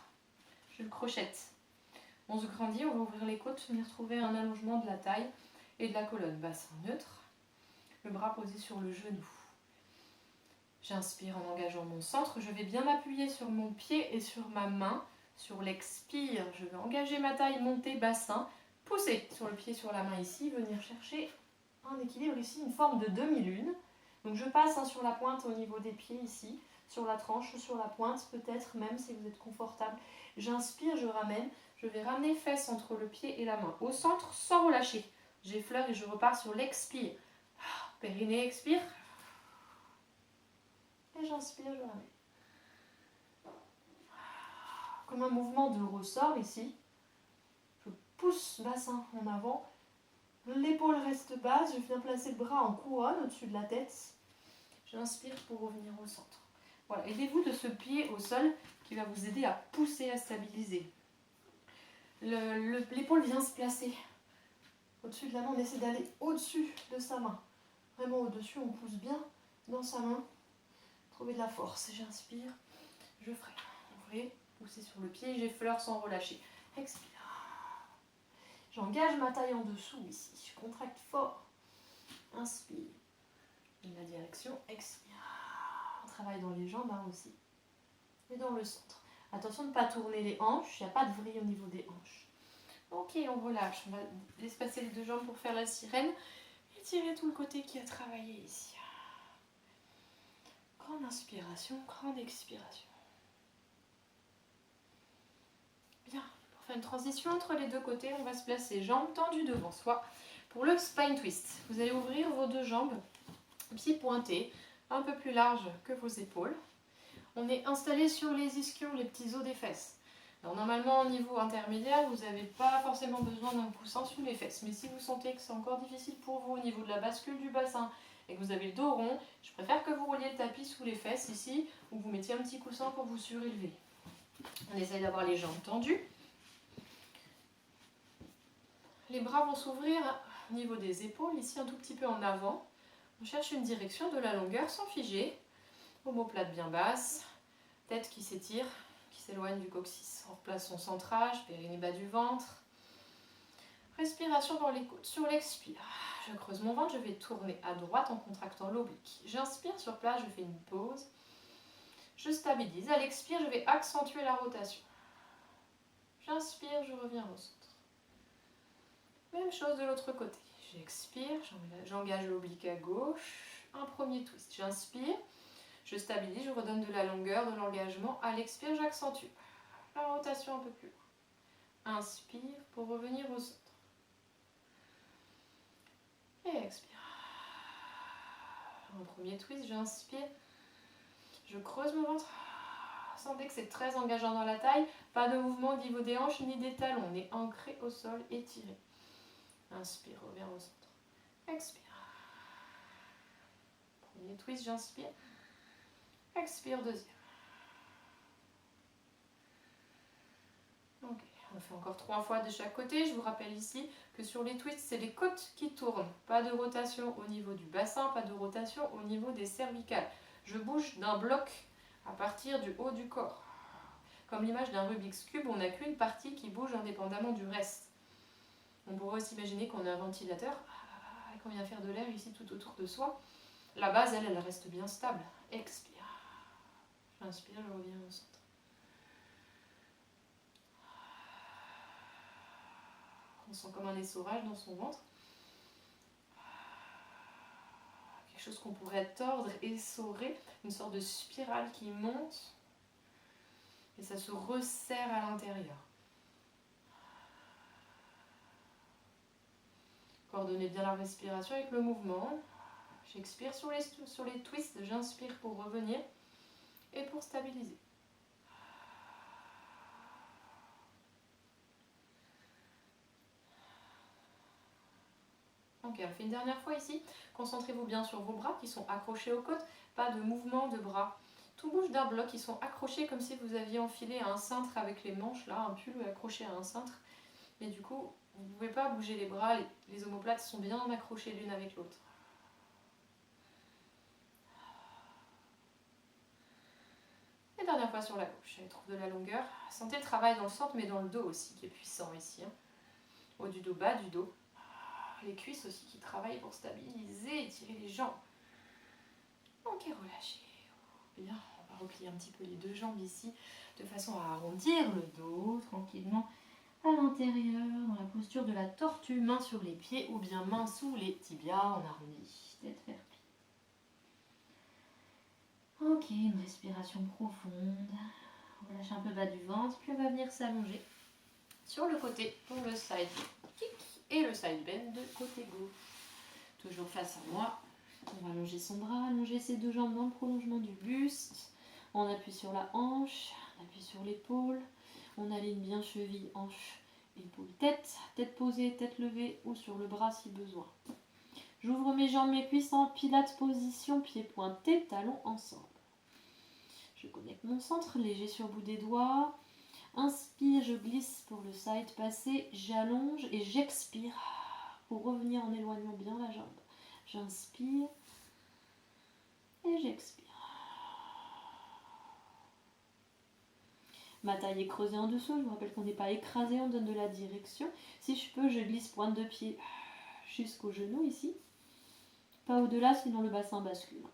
Je le crochette. On se grandit, on va ouvrir les côtes, venir trouver un allongement de la taille et de la colonne. Bassin neutre. Le bras posé sur le genou. J'inspire en engageant mon centre. Je vais bien m'appuyer sur mon pied et sur ma main. Sur l'expire, je vais engager ma taille, monter, bassin, pousser sur le pied, sur la main ici, venir chercher un équilibre ici, une forme de demi-lune. Donc je passe sur la pointe au niveau des pieds ici, sur la tranche, sur la pointe peut-être même si vous êtes confortable. J'inspire, je ramène, je vais ramener fesses entre le pied et la main. Au centre sans relâcher. J'effleure et je repars sur l'expire. Périnée, expire. Et j'inspire, je ramène. Comme un mouvement de ressort ici. Je pousse bassin en avant. L'épaule reste basse. Je viens placer le bras en couronne au-dessus de la tête. J'inspire pour revenir au centre. Voilà, aidez-vous de ce pied au sol qui va vous aider à pousser, à stabiliser. L'épaule vient se placer au-dessus de la main. On essaie d'aller au-dessus de sa main. Vraiment au-dessus, on pousse bien dans sa main. Trouvez de la force. J'inspire, je freine. Ouvrez. Pousser sur le pied, j'effleure sans relâcher. Expire. J'engage ma taille en dessous ici. Je contracte fort. Inspire. La direction, expire. On travaille dans les jambes aussi. Et dans le centre. Attention de ne pas tourner les hanches. Il n'y a pas de vrille au niveau des hanches. Ok, on relâche. On va espacer les 2 jambes pour faire la sirène. Étirer tout le côté qui a travaillé ici. Grande inspiration, grande expiration. Bien, pour faire une transition entre les 2 côtés, on va se placer jambes tendues devant soi pour le spine twist. Vous allez ouvrir vos 2 jambes, pieds pointés, un peu plus larges que vos épaules. On est installé sur les ischions, les petits os des fesses. Alors normalement au niveau intermédiaire, vous n'avez pas forcément besoin d'un coussin sous les fesses. Mais si vous sentez que c'est encore difficile pour vous au niveau de la bascule du bassin et que vous avez le dos rond, je préfère que vous rouliez le tapis sous les fesses ici ou que vous mettiez un petit coussin pour vous surélever. On essaye d'avoir les jambes tendues. Les bras vont s'ouvrir au niveau des épaules, ici un tout petit peu en avant. On cherche une direction de la longueur sans figer. Omoplate bien basse. Tête qui s'étire, qui s'éloigne du coccyx. On replace son centrage, périnée bas du ventre. Respiration dans les côtes. Sur l'expire, je creuse mon ventre, je vais tourner à droite en contractant l'oblique. J'inspire sur place, je fais une pause. Je stabilise. À l'expire, je vais accentuer la rotation. J'inspire, je reviens au centre. Même chose de l'autre côté. J'expire, j'engage l'oblique à gauche. Un premier twist. J'inspire, je stabilise, je redonne de la longueur, de l'engagement. À l'expire, j'accentue. La rotation un peu plus loin. Inspire pour revenir au centre. Et expire. Un premier twist, j'inspire. Je creuse mon ventre. sentez que c'est très engageant dans la taille. Pas de mouvement au niveau des hanches ni des talons. On est ancré au sol, étiré. Inspire, reviens au centre. Expire. Premier twist, j'inspire. Expire, deuxième. Ok, on fait encore 3 fois de chaque côté. Je vous rappelle ici que sur les twists, c'est les côtes qui tournent. Pas de rotation au niveau du bassin, pas de rotation au niveau des cervicales. Je bouge d'un bloc à partir du haut du corps. Comme l'image d'un Rubik's Cube, on n'a qu'une partie qui bouge indépendamment du reste. On pourrait aussi imaginer qu'on a un ventilateur et qu'on vient faire de l'air ici tout autour de soi. La base, elle reste bien stable. Expire. J'inspire, je reviens au centre. On sent comme un essorage dans son ventre. Quelque chose qu'on pourrait tordre, essorer, une sorte de spirale qui monte et ça se resserre à l'intérieur. Coordonnez bien la respiration avec le mouvement. J'expire sur les twists, j'inspire pour revenir et pour stabiliser. Ok, on fait une dernière fois ici. Concentrez-vous bien sur vos bras qui sont accrochés aux côtes. Pas de mouvement de bras. Tout bouge d'un bloc. Ils sont accrochés comme si vous aviez enfilé un cintre avec les manches, là, un pull accroché à un cintre. Mais du coup, vous ne pouvez pas bouger les bras. Les omoplates sont bien accrochées l'une avec l'autre. Et dernière fois sur la gauche. Allez, trouve de la longueur. Sentez le travail dans le centre, mais dans le dos aussi, qui est puissant ici. Haut du dos, bas du dos. Les cuisses aussi qui travaillent pour stabiliser, étirer les jambes. Ok, relâchez. Bien, on va replier un petit peu les deux jambes ici, de façon à arrondir le dos tranquillement à l'intérieur, dans la posture de la tortue, main sur les pieds ou bien main sous les tibias, on arrondit, tête vers pied. Ok, une respiration profonde. On relâche un peu bas du ventre, puis on va venir s'allonger sur le côté pour le side kick et le side bend de côté gauche. Toujours face à moi. On va allonger son bras, allonger ses deux jambes dans le prolongement du buste. On appuie sur la hanche, on appuie sur l'épaule. On aligne bien cheville, hanche, épaule, tête. Tête posée, tête levée ou sur le bras si besoin. J'ouvre mes jambes, mes cuisses en pilates position, pieds pointés, talons ensemble. Je connecte mon centre, léger sur bout des doigts. Inspire, je glisse pour le side passé, j'allonge et j'expire pour revenir en éloignant bien la jambe. J'inspire et j'expire. Ma taille est creusée en dessous, je vous rappelle qu'on n'est pas écrasé, on donne de la direction. Si je peux, je glisse pointe de pied jusqu'au genou ici. Pas au-delà, sinon le bassin bascule.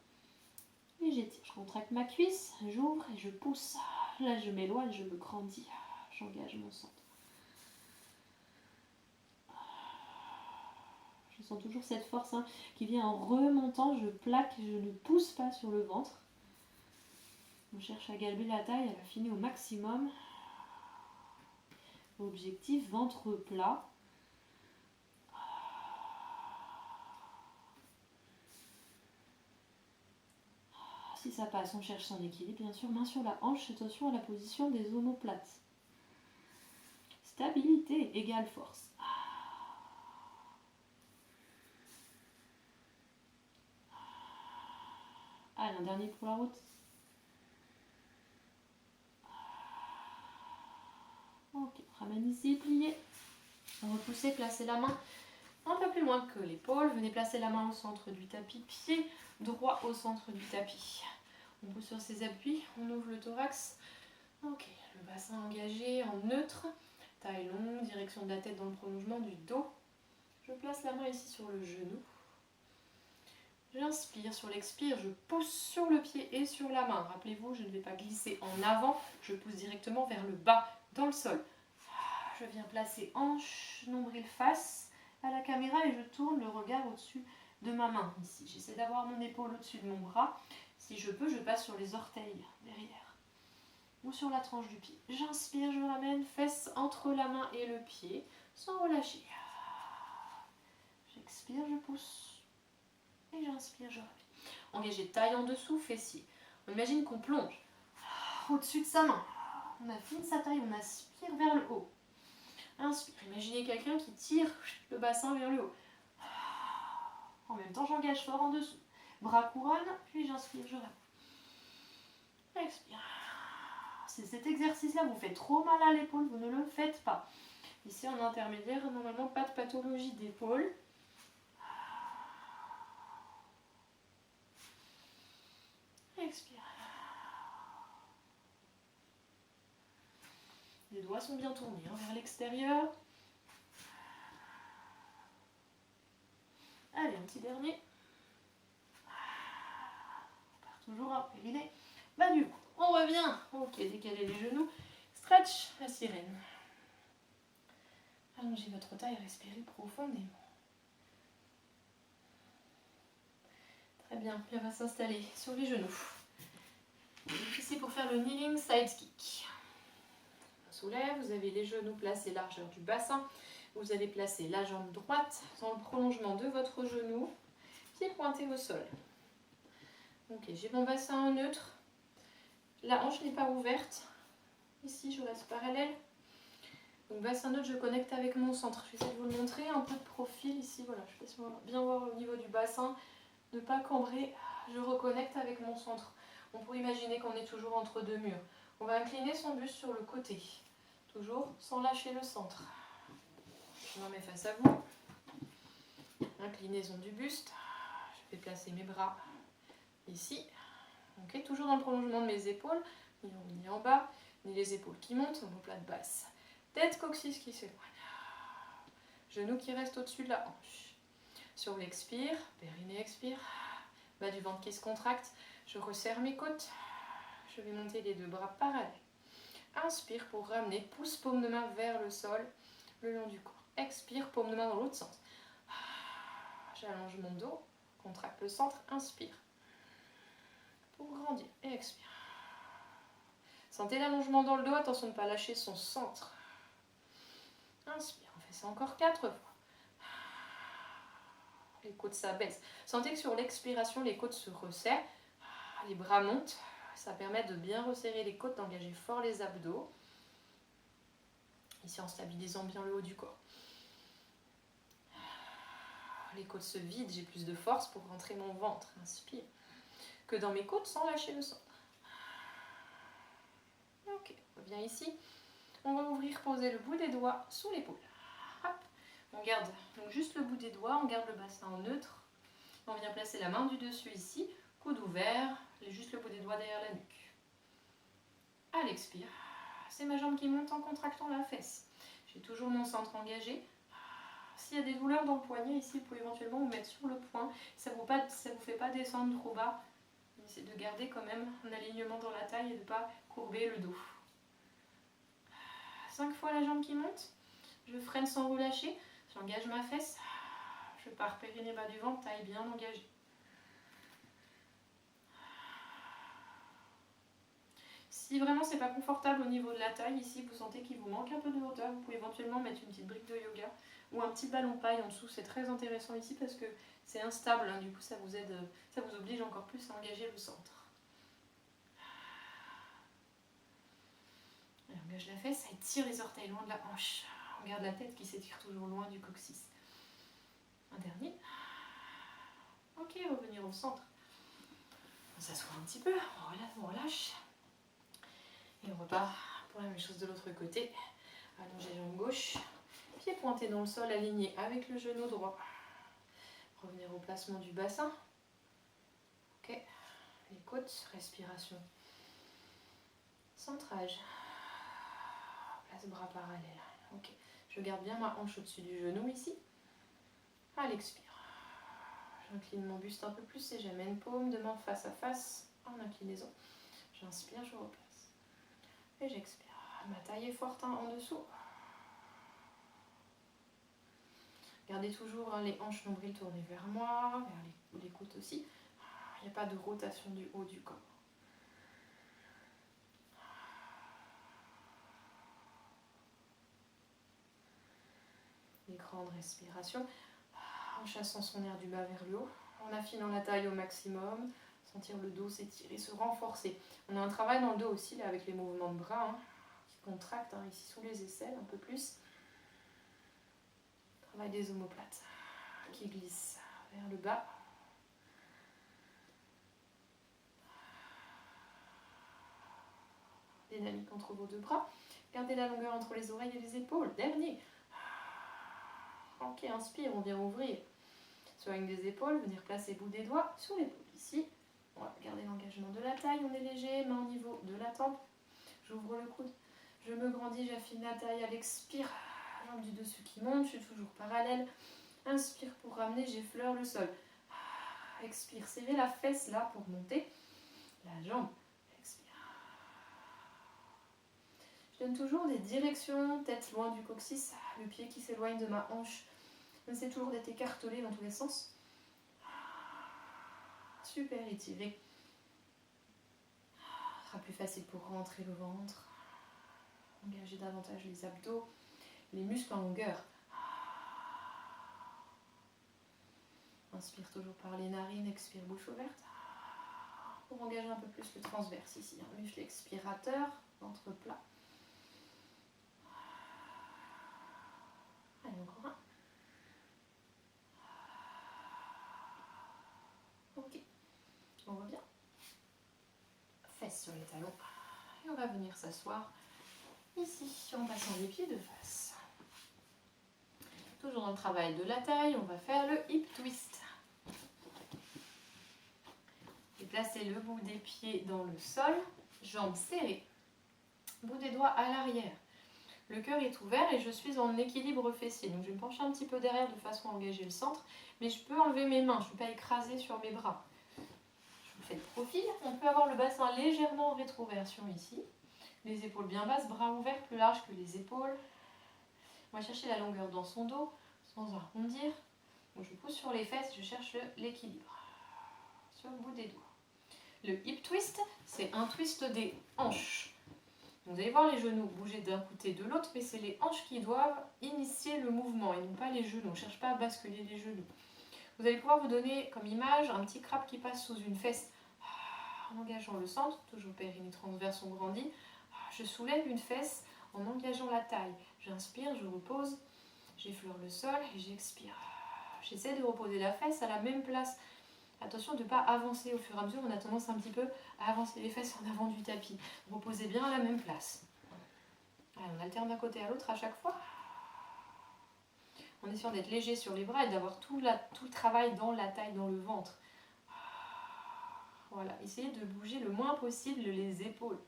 Et j'étire, je contracte ma cuisse, j'ouvre et je pousse. Là, je m'éloigne, je me grandis. J'engage mon centre. Je sens toujours cette force qui vient en remontant. Je plaque, je ne pousse pas sur le ventre. On cherche à galber la taille, à l'affiner au maximum. Objectif, ventre plat. Si ça passe, on cherche son équilibre. Bien sûr, main sur la hanche, attention à la position des omoplates. Stabilité égale force. Allez, un dernier pour la route. Ok, ramène ici, plié. Repoussez, placez la main un peu plus loin que l'épaule. Venez placer la main au centre du tapis, pied droit au centre du tapis. On pousse sur ses appuis, on ouvre le thorax. Ok, le bassin engagé en neutre. Taille longue, direction de la tête dans le prolongement du dos. Je place la main ici sur le genou. J'inspire, sur l'expire, je pousse sur le pied et sur la main. Rappelez-vous, je ne vais pas glisser en avant, je pousse directement vers le bas, dans le sol. Je viens placer hanche, nombril face à la caméra et je tourne le regard au-dessus de ma main. Ici, j'essaie d'avoir mon épaule au-dessus de mon bras. Si je peux, je passe sur les orteils derrière ou sur la tranche du pied. J'inspire, je ramène, fesse entre la main et le pied, sans relâcher. J'expire, je pousse. Et j'inspire, je reviens. Engagez taille en dessous, fessier. On imagine qu'on plonge. au-dessus de sa main. On affine sa taille, on aspire vers le haut. Inspire. Imaginez quelqu'un qui tire le bassin vers le haut. En même temps, j'engage fort en dessous. Bras couronne, puis j'inspire, je rame. Expire. Si cet exercice-là vous fait trop mal à l'épaule, vous ne le faites pas. Ici, en intermédiaire, normalement, pas de pathologie d'épaule. Expire. Les doigts sont bien tournés vers l'extérieur. Allez, un petit dernier. On part toujours un périnée. Bas du cou. On revient. Ok, décalez les genoux. Stretch la sirène. Allongez votre taille, respirez profondément. Très bien, puis on va s'installer sur les genoux. Ici pour faire le kneeling side kick. On soulève, vous avez les genoux placés largeur du bassin. Vous allez placer la jambe droite dans le prolongement de votre genou, pied pointé au sol. Ok, j'ai mon bassin en neutre. La hanche n'est pas ouverte. Ici, je reste parallèle. Donc bassin neutre, je connecte avec mon centre. Je vais essayer de vous le montrer, un peu de profil ici. Voilà, je vais bien voir au niveau du bassin. Ne pas cambrer, je reconnecte avec mon centre. On pourrait imaginer qu'on est toujours entre deux murs. On va incliner son buste sur le côté. Toujours sans lâcher le centre. Je m'en mets face à vous. Inclinaison du buste. Je vais placer mes bras ici. Ok, toujours dans le prolongement de mes épaules. Ni en haut ni en bas. Ni les épaules qui montent, omoplate basse. Tête coccyx qui s'éloigne. Genoux qui restent au-dessus de la hanche. Sur l'expire, périnée expire. Bas du ventre qui se contracte. Je resserre mes côtes. Je vais monter les deux bras parallèles. Inspire pour ramener. Pousse paume de main vers le sol, le long du corps. Expire, paume de main dans l'autre sens. J'allonge mon dos. Contracte le centre. Inspire. Pour grandir. Et expire. Sentez l'allongement dans le dos. Attention de ne pas lâcher son centre. Inspire. On fait ça encore 4 fois. Les côtes s'abaissent. Sentez que sur l'expiration, les côtes se resserrent. Les bras montent. Ça permet de bien resserrer les côtes, d'engager fort les abdos. Ici en stabilisant bien le haut du corps. Les côtes se vident, j'ai plus de force pour rentrer mon ventre. Inspire. Que dans mes côtes sans lâcher le centre. Ok, on revient ici. On va ouvrir, poser le bout des doigts sous l'épaule. On garde donc juste le bout des doigts, on garde le bassin en neutre. On vient placer la main du dessus ici, coude ouvert, juste le bout des doigts derrière la nuque. À l'expire, c'est ma jambe qui monte en contractant la fesse. J'ai toujours mon centre engagé. S'il y a des douleurs dans le poignet ici, vous pouvez éventuellement vous mettre sur le poing. Ça ne vous fait pas descendre trop bas. Essayez de garder quand même un alignement dans la taille et de ne pas courber le dos. 5 fois la jambe qui monte. Je freine sans relâcher. J'engage ma fesse. Je pars périnée bas du ventre, taille bien engagée. Si vraiment c'est pas confortable au niveau de la taille, ici vous sentez qu'il vous manque un peu de hauteur, vous pouvez éventuellement mettre une petite brique de yoga ou un petit ballon paille en dessous. C'est très intéressant ici parce que c'est instable, hein, du coup ça vous aide, ça vous oblige encore plus à engager le centre. Et on engage la fesse, ça étire les orteils loin de la hanche. On garde la tête qui s'étire toujours loin du coccyx. Un dernier. Ok, revenir au centre. On s'assoit un petit peu, on relâche. Et on repart pour la même chose de l'autre côté. Allongez jambe gauche, pied pointé dans le sol, aligné avec le genou droit. Revenir au placement du bassin. Ok, les côtes, respiration. Centrage. Place bras parallèle. Ok, je garde bien ma hanche au-dessus du genou ici. À l'expire. J'incline mon buste un peu plus et j'amène paume de main face à face en inclinaison. J'inspire, je replace. Et j'expire. Ma taille est forte hein, en dessous. Gardez toujours hein, les hanches nombril tournées vers moi, vers les côtes aussi. Il n'y a pas de rotation du haut du corps. Les grandes respirations. En chassant son air du bas vers le haut. En affinant la taille au maximum. Sentir le dos s'étirer, se renforcer. On a un travail dans le dos aussi, là, avec les mouvements de bras, hein, qui contractent, hein, ici sous les aisselles, un peu plus. Travail des omoplates, qui glissent vers le bas. Dynamique entre vos deux bras. Gardez la longueur entre les oreilles et les épaules. Dernier. Ok, inspire, on vient ouvrir. Soigne des épaules, venir placer bout des doigts sur l'épaule. Ici, on va garder l'engagement de la taille, on est léger, main au niveau de la tempe. J'ouvre le coude, je me grandis, j'affine la taille à l'expire. Jambe du dessus qui monte, je suis toujours parallèle. Inspire pour ramener, j'effleure le sol. Expire, serrez la fesse là pour monter. La jambe, expire. Je donne toujours des directions, tête loin du coccyx, le pied qui s'éloigne de ma hanche. Essayez toujours d'être écartelé dans tous les sens. Super étiré. Ce sera plus facile pour rentrer le ventre. Engagez davantage les abdos, les muscles en longueur. Inspire toujours par les narines, expire bouche ouverte. Pour engager un peu plus le transverse ici. Un muscle expirateur, ventre plat. Allez, encore un. Ok, on revient. Fesses sur les talons. Et on va venir s'asseoir ici en passant les pieds de face. Toujours dans le travail de la taille, on va faire le hip twist. Déplacez le bout des pieds dans le sol, jambes serrées, bout des doigts à l'arrière. Le cœur est ouvert et je suis en équilibre fessier. Donc je vais me pencher un petit peu derrière de façon à engager le centre, mais je peux enlever mes mains, je ne suis pas écrasée sur mes bras. Je vous fais le profil, on peut avoir le bassin légèrement en rétroversion ici. Les épaules bien basses, bras ouverts plus larges que les épaules. On va chercher la longueur dans son dos, sans arrondir. Donc je pousse sur les fesses, je cherche l'équilibre sur le bout des doigts. Le hip twist, c'est un twist des hanches. Vous allez voir les genoux bouger d'un côté de l'autre, mais c'est les hanches qui doivent initier le mouvement et non pas les genoux. On ne cherche pas à basculer les genoux. Vous allez pouvoir vous donner comme image un petit crabe qui passe sous une fesse en engageant le centre, toujours périnée transverse, on grandit. Je soulève une fesse en engageant la taille. J'inspire, je repose, j'effleure le sol et j'expire. J'essaie de reposer la fesse à la même place. Attention de ne pas avancer au fur et à mesure, on a tendance un petit peu à avancer les fesses en avant du tapis. Reposez bien à la même place. Allez, on alterne d'un côté à l'autre à chaque fois. En essayant d'être léger sur les bras et d'avoir tout le travail dans la taille, dans le ventre. Voilà, essayez de bouger le moins possible les épaules.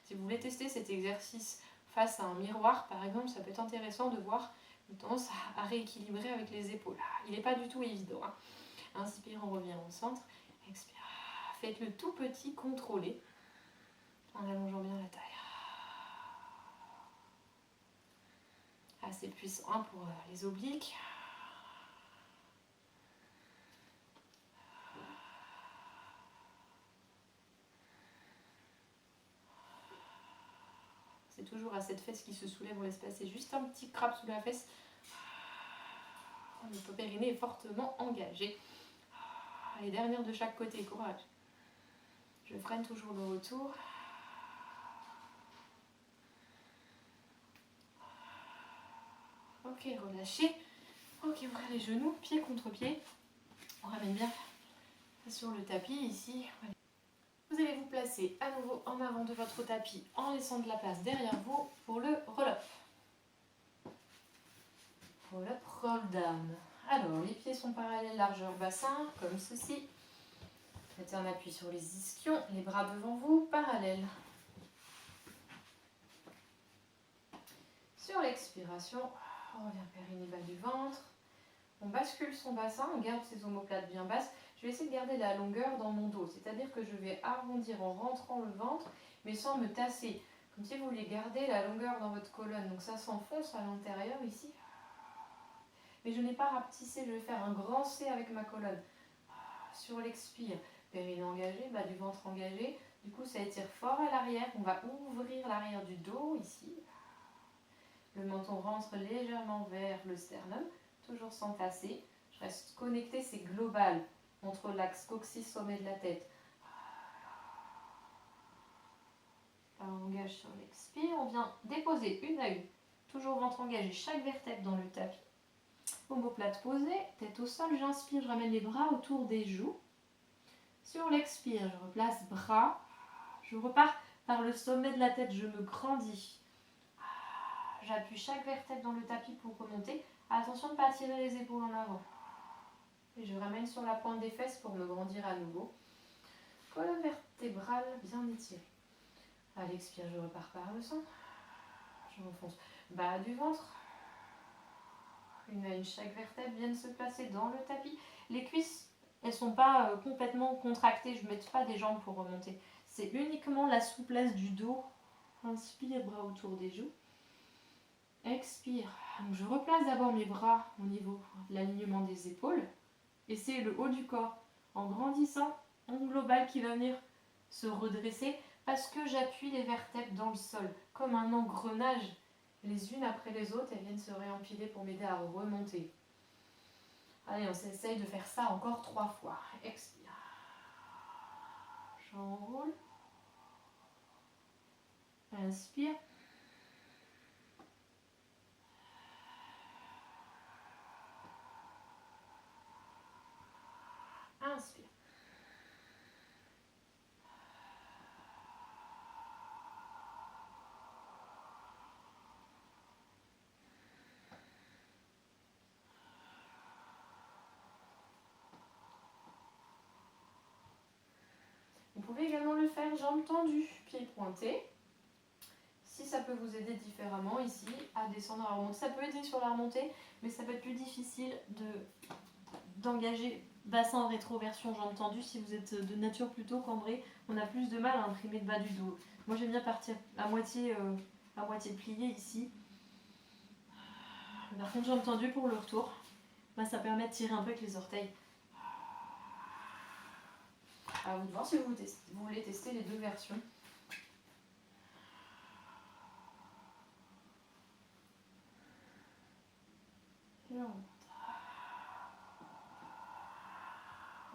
Si vous voulez tester cet exercice face à un miroir, par exemple, ça peut être intéressant de voir une tendance à rééquilibrer avec les épaules. Il n'est pas du tout évident. Inspire, on revient au centre. Expire. Faites le tout petit contrôlé en allongeant bien la taille. Assez puissant pour les obliques. C'est toujours à cette fesse qui se soulève, on laisse passer juste un petit crabe sous la fesse. Le périnée est fortement engagé. Les dernières de chaque côté, courage. Je freine toujours le retour. Ok, relâchez. Ok, ouvrez les genoux, pied contre pied. On ramène bien sur le tapis ici. Vous allez vous placer à nouveau en avant de votre tapis en laissant de la place derrière vous pour le roll-up. Roll-up, roll-down. Alors, les pieds sont parallèles, largeur bassin, comme ceci. Mettez un appui sur les ischions, les bras devant vous, parallèles. Sur l'expiration, on revient périnée bas du ventre. On bascule son bassin, on garde ses omoplates bien basses. Je vais essayer de garder la longueur dans mon dos, c'est-à-dire que je vais arrondir en rentrant le ventre, mais sans me tasser. Comme si vous voulez garder la longueur dans votre colonne. Donc ça s'enfonce à l'intérieur ici. Mais je n'ai pas rapetissé, je vais faire un grand C avec ma colonne. Sur l'expire, périnée engagée, bas du ventre engagé. Du coup, ça étire fort à l'arrière. On va ouvrir l'arrière du dos ici. Le menton rentre légèrement vers le sternum, toujours sans tasser. Je reste connectée, c'est global, entre l'axe coccyx sommet de la tête. On engage sur l'expire. On vient déposer une à une, toujours ventre engagé, chaque vertèbre dans le tapis. Omoplate posée, tête au sol. J'inspire, je ramène les bras autour des joues. Sur l'expire, je replace bras. Je repars par le sommet de la tête, je me grandis. J'appuie chaque vertèbre dans le tapis pour remonter. Attention de ne pas tirer les épaules en avant. Et je ramène sur la pointe des fesses pour me grandir à nouveau. Colonne vertébrale bien étirée. À l'expire, je repars par le centre. Je m'enfonce. Bas du ventre. Une à une, chaque vertèbre vient se placer dans le tapis. Les cuisses, elles ne sont pas complètement contractées. Je ne mets pas des jambes pour remonter. C'est uniquement la souplesse du dos. Inspire, bras autour des joues. Expire. Donc je replace d'abord mes bras au niveau de l'alignement des épaules. Et c'est le haut du corps, en grandissant, en global, qui va venir se redresser parce que j'appuie les vertèbres dans le sol, comme un engrenage. Les unes après les autres, elles viennent se réempiler pour m'aider à remonter. Allez, on s'essaye de faire ça encore 3 fois. Expire. J'enroule. Inspire. Inspire. Vous pouvez également le faire jambes tendues, pieds pointés. Si ça peut vous aider différemment ici à descendre à la remontée, ça peut aider sur la remontée, mais ça peut être plus difficile d'engager bassin en rétroversion, jambes tendues. Si vous êtes de nature plutôt cambrée, on a plus de mal à imprimer le bas du dos. Moi j'aime bien partir à moitié plié ici. Par contre, jambes tendues pour le retour, ça permet de tirer un peu avec les orteils. À vous de voir si vous voulez tester les deux versions.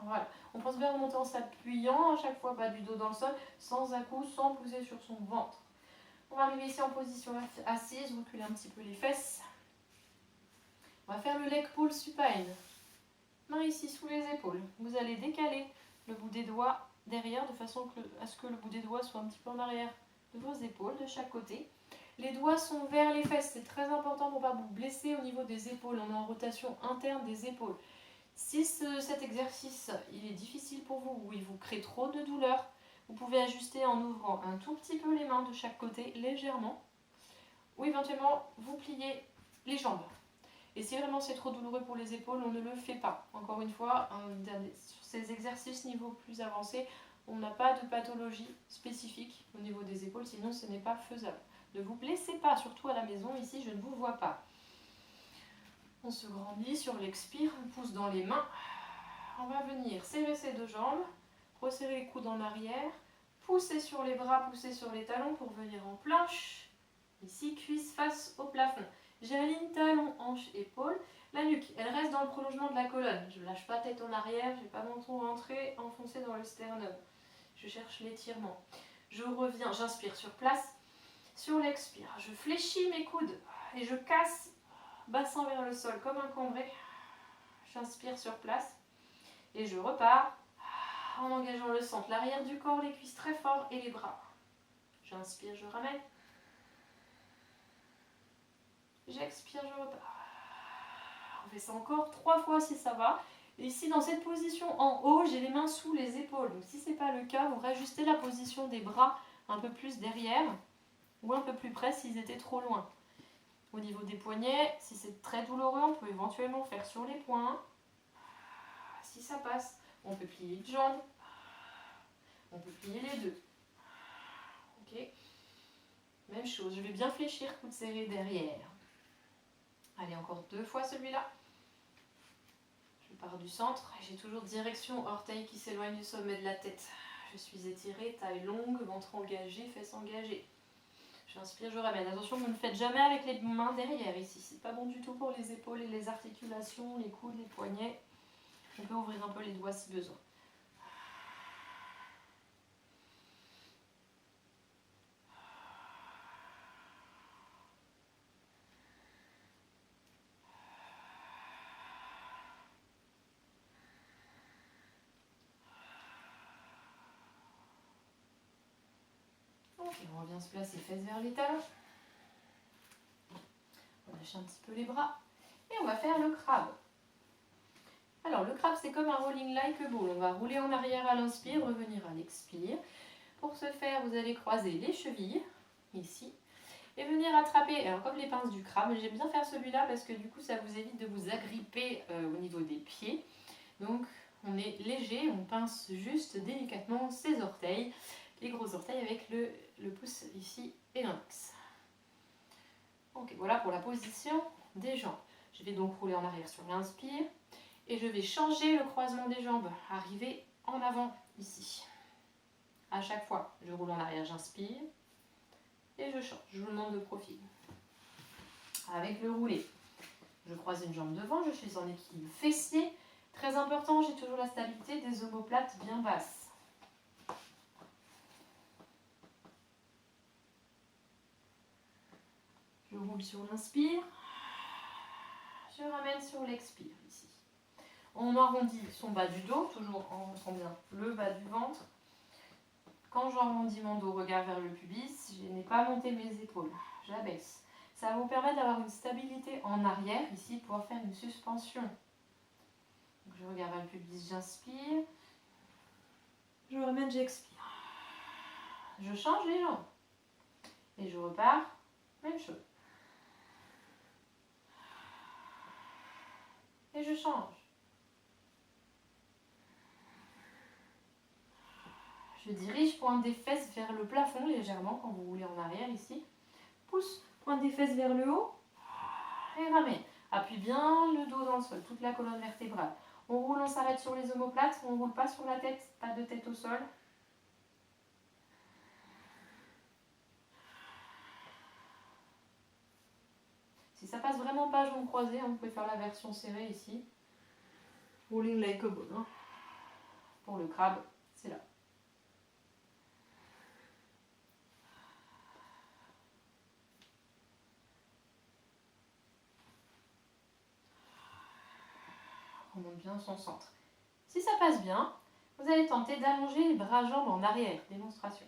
Voilà. On pense bien remonter en s'appuyant à chaque fois, bas du dos dans le sol, sans à-coups, sans pousser sur son ventre. On va arriver ici en position assise, reculer un petit peu les fesses. On va faire le leg pull supine. Main ici sous les épaules. Vous allez décaler le bout des doigts derrière de façon à ce que le bout des doigts soit un petit peu en arrière de vos épaules de chaque côté. Les doigts sont vers les fesses, c'est très important pour ne pas vous blesser au niveau des épaules. On est en rotation interne des épaules. Si cet exercice il est difficile pour vous ou il vous crée trop de douleur, vous pouvez ajuster en ouvrant un tout petit peu les mains de chaque côté, légèrement, ou éventuellement vous pliez les jambes. Et si vraiment c'est trop douloureux pour les épaules, on ne le fait pas. Encore une fois, sur ces exercices niveau plus avancé, on n'a pas de pathologie spécifique au niveau des épaules, sinon ce n'est pas faisable. Ne vous blessez pas, surtout à la maison, ici je ne vous vois pas. On se grandit sur l'expire, on pousse dans les mains. On va venir serrer ses deux jambes, resserrer les coudes en arrière, pousser sur les bras, pousser sur les talons pour venir en planche. Ici, cuisse face au plafond. J'aligne talons, hanches, épaules. La nuque, elle reste dans le prolongement de la colonne. Je ne lâche pas tête en arrière, je n'ai pas menton rentré, enfoncé dans le sternum. Je cherche l'étirement. Je reviens, j'inspire sur place. Sur l'expire, je fléchis mes coudes et je casse bassin vers le sol comme un cambré. J'inspire sur place et je repars en engageant le centre, l'arrière du corps, les cuisses très fort et les bras. J'inspire, je ramène. J'expire, je repars. On fait ça encore 3 fois si ça va. Et ici, dans cette position en haut, j'ai les mains sous les épaules. Donc si ce n'est pas le cas, vous réajustez la position des bras un peu plus derrière ou un peu plus près s'ils étaient trop loin. Au niveau des poignets, si c'est très douloureux, on peut éventuellement faire sur les poings. Si ça passe, on peut plier une jambe. On peut plier les deux. Ok. Même chose, je vais bien fléchir, coude serré derrière. Allez, encore 2 fois celui-là. Je pars du centre et j'ai toujours direction orteil qui s'éloigne du sommet de la tête. Je suis étirée, taille longue, ventre engagé, fesses engagées. J'inspire, je ramène. Attention, vous ne faites jamais avec les mains derrière ici. C'est pas bon du tout pour les épaules et les articulations, les coudes, les poignets. On peut ouvrir un peu les doigts si besoin. et on revient se placer fesses vers les talons. On lâche un petit peu les bras et on va faire le crabe. Alors le crabe c'est comme un rolling like a ball. On va rouler en arrière à l'inspire, revenir à l'expire. Pour ce faire, vous allez croiser les chevilles, ici, et venir attraper, alors comme les pinces du crabe, j'aime bien faire celui-là parce que du coup ça vous évite de vous agripper au niveau des pieds. Donc on est léger, on pince juste délicatement ses orteils, les gros orteils avec le pouce ici et l'index. Ok, voilà pour la position des jambes. Je vais donc rouler en arrière sur l'inspire et je vais changer le croisement des jambes, arriver en avant ici. À chaque fois, je roule en arrière, j'inspire et je change, je vous montre de profil. Avec le roulé, je croise une jambe devant, je suis en équilibre fessier. Très important, j'ai toujours la stabilité des omoplates bien basses. Je roule sur l'inspire, je ramène sur l'expire ici. On arrondit son bas du dos, toujours en rentrant bien le bas du ventre. Quand j'arrondis mon dos, regard vers le pubis, je n'ai pas monté mes épaules, j'abaisse. Ça va vous permettre d'avoir une stabilité en arrière, ici, pour pouvoir faire une suspension. Donc, je regarde vers le pubis, j'inspire. Je ramène, j'expire. Je change les jambes. Et je repars, même chose. Et je change. Je dirige pointe des fesses vers le plafond légèrement quand vous roulez en arrière ici. Pousse pointe des fesses vers le haut. Et ramène. Appuie bien le dos dans le sol, toute la colonne vertébrale. On roule, on s'arrête sur les omoplates, on ne roule pas sur la tête, pas de tête au sol. Si ça passe vraiment pas jambes croisées, vous pouvez faire la version serrée ici. Rolling like a ball. Hein. Pour le crabe, c'est là. On monte bien son centre. Si ça passe bien, vous allez tenter d'allonger les bras-jambes en arrière. Démonstration.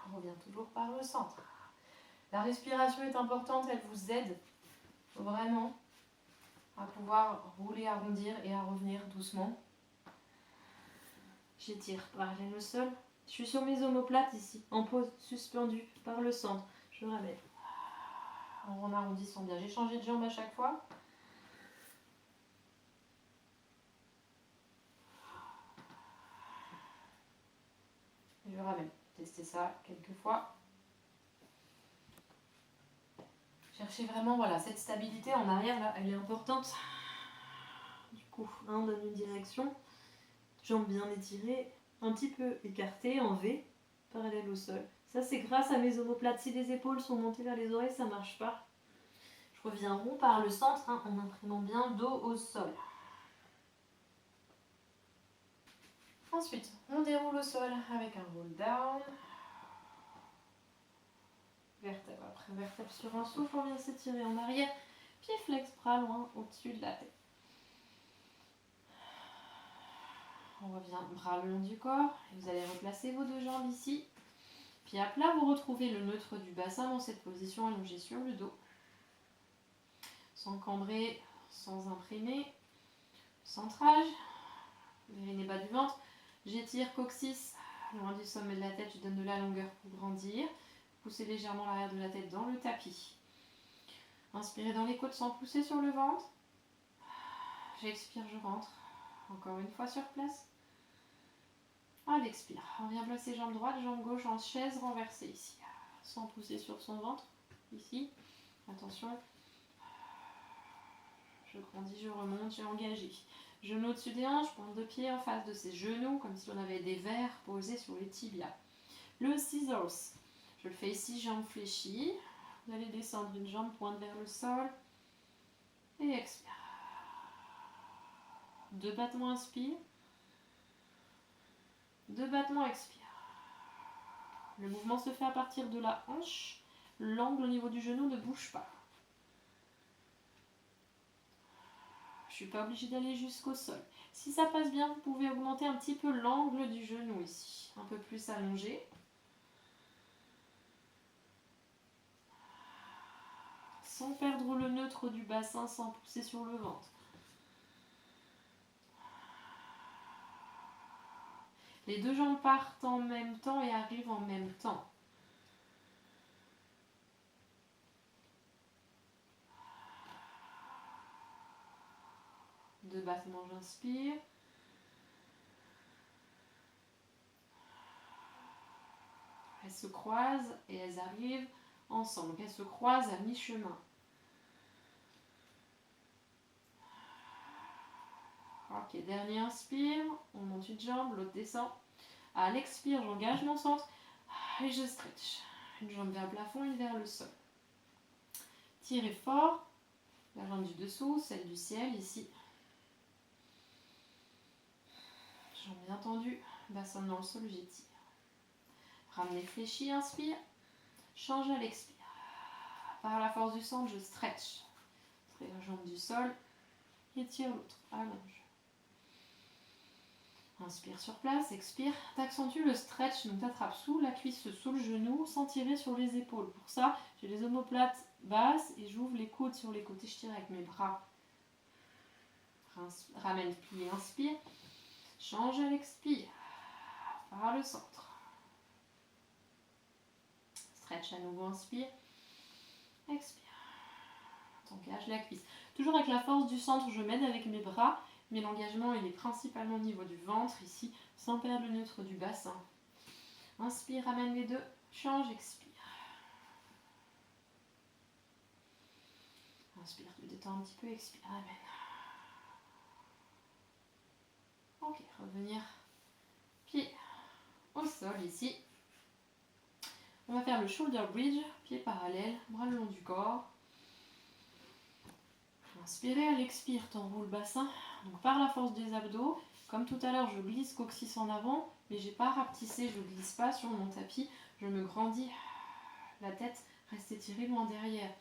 On revient toujours par le centre. La respiration est importante, elle vous aide vraiment à pouvoir rouler, arrondir et à revenir doucement. J'étire parallèle au sol. Je suis sur mes omoplates ici, en pose, suspendue par le centre. Je ramène. En arrondissant bien. J'ai changé de jambe à chaque fois. Je ramène. Testez ça quelques fois. Cherchez vraiment voilà, cette stabilité en arrière, là, elle est importante. Du coup, on donne une direction. Jambes bien étirées, un petit peu écartées en V, parallèle au sol. Ça, c'est grâce à mes omoplates. Si les épaules sont montées vers les oreilles, ça ne marche pas. Je reviens rond par le centre, en imprimant bien dos au sol. Ensuite, on déroule au sol avec un roll down. Vertèbre après vertèbre sur un souffle, on vient s'étirer en arrière. Pied flex, bras loin au-dessus de la tête. On revient bras le long du corps. Et vous allez replacer vos deux jambes ici. Puis à plat, vous retrouvez le neutre du bassin dans cette position allongée sur le dos. Sans cambrer, sans imprimer. Centrage. Périnée bas du ventre. J'étire coccyx loin du sommet de la tête. Je donne de la longueur pour grandir. Poussez légèrement l'arrière de la tête dans le tapis. Inspirez dans les côtes sans pousser sur le ventre. J'expire, je rentre. Encore une fois sur place. À l'expire, on vient placer jambe droite, jambe gauche en chaise renversée ici. Sans pousser sur son ventre. Ici. Attention. Je grandis, je remonte, j'ai engagé. Genou au-dessus des hanches, pointe de pied en face de ses genoux, comme si on avait des verres posés sur les tibias. Le scissors. Je le fais ici, jambes fléchies. Vous allez descendre une jambe, pointe vers le sol. Et expire. 2 battements, inspire. 2 battements, expire. Le mouvement se fait à partir de la hanche. L'angle au niveau du genou ne bouge pas. Je ne suis pas obligée d'aller jusqu'au sol. Si ça passe bien, vous pouvez augmenter un petit peu l'angle du genou ici. Un peu plus allongé. Sans perdre le neutre du bassin, sans pousser sur le ventre. Les 2 jambes partent en même temps et arrivent en même temps. Deux battements, j'inspire. Elles se croisent et elles arrivent ensemble. Donc elles se croisent à mi-chemin. Ok, dernier inspire. On monte une jambe, l'autre descend. À l'expire, j'engage mon centre et je stretch. Une jambe vers le plafond, une vers le sol. Tirez fort. La jambe du dessous, celle du ciel, ici. Jambe bien tendue. Bassin dans le sol, j'étire. Ramenez fléchi, inspire. Change à l'expire. Par la force du centre, je stretch. Tire la jambe du sol. Étire l'autre. Allonge. Inspire sur place, expire. T'accentues le stretch, donc t'attrapes sous la cuisse, sous le genou, sans tirer sur les épaules. Pour ça, j'ai les omoplates basses et j'ouvre les coudes sur les côtés. Je tire avec mes bras. Ramène, plie, inspire. Change à l'expire. Par le centre. Stretch à nouveau, inspire. Expire. T'engages la cuisse. Toujours avec la force du centre, je m'aide avec mes bras. Mais l'engagement, il est principalement au niveau du ventre, ici, sans perdre le neutre du bassin. Inspire, ramène les 2. Change, expire. Inspire, tu détends un petit peu, expire, ramène. Ok, revenir pied au sol ici. On va faire le shoulder bridge, pied parallèle, bras le long du corps. Inspirez, à l'expire, t'enroules le bassin. Donc par la force des abdos, comme tout à l'heure, je glisse coccyx en avant, mais j'ai pas rapetissé, je glisse pas sur mon tapis, je me grandis. La tête reste étirée loin derrière.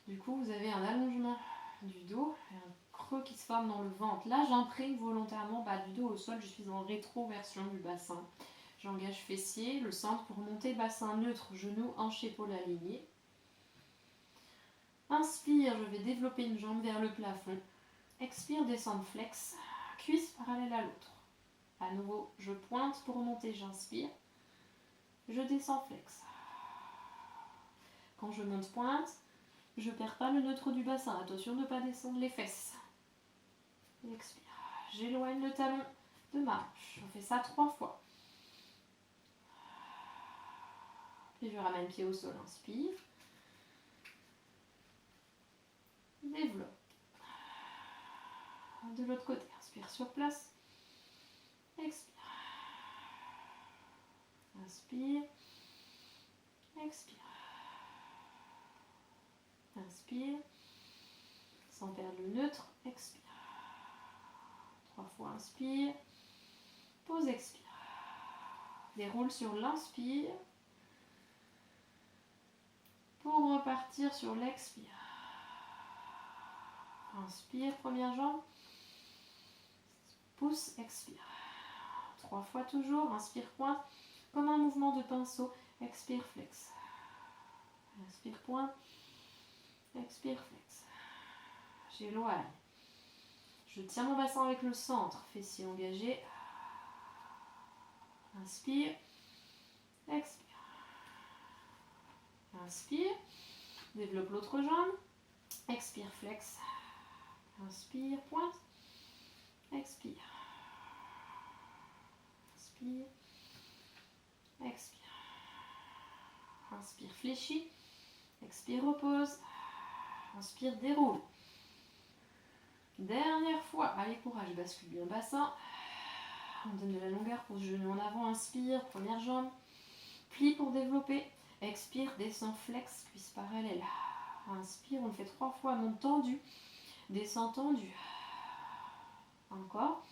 Du coup, vous avez un allongement du dos, et un creux qui se forme dans le ventre. Là, j'imprime volontairement bas du dos au sol, je suis en rétroversion du bassin. J'engage fessier, le centre pour monter, bassin neutre, genou, hanche, épaule alignée. Inspire, je vais développer une jambe vers le plafond. Expire, descendre flex, cuisse parallèle à l'autre. À nouveau, je pointe pour monter, j'inspire. Je descends flex. Quand je monte pointe, je ne perds pas le neutre du bassin. Attention de ne pas descendre les fesses. Expire. J'éloigne le talon de ma hanche. On fait ça 3 fois. Puis je ramène pied au sol, inspire. Développe. De l'autre côté, inspire sur place. Expire. Inspire. Expire. Inspire. Sans perdre le neutre, expire. 3 fois, inspire. Pause, expire. Déroule sur l'inspire. Pour repartir sur l'expire. Inspire, première jambe. Pousse, expire. 3 fois toujours, inspire, pointe. Comme un mouvement de pinceau. Expire, flex. Inspire, pointe. Expire, flex. J'éloigne. Je tiens mon bassin avec le centre. Fessier engagé. Inspire. Expire. Inspire. Développe l'autre jambe. Expire, flex. Inspire, pointe. Expire. Inspire. Expire. Inspire, fléchis. Expire, repose. Inspire, déroule. Dernière fois. Allez, courage. Bascule bien bassin. On donne de la longueur pour ce genou en avant. Inspire, première jambe. Plie pour développer. Expire, descend, flex, cuisse parallèle. Inspire, on le fait 3 fois, monte tendu, descend tendu. Encore.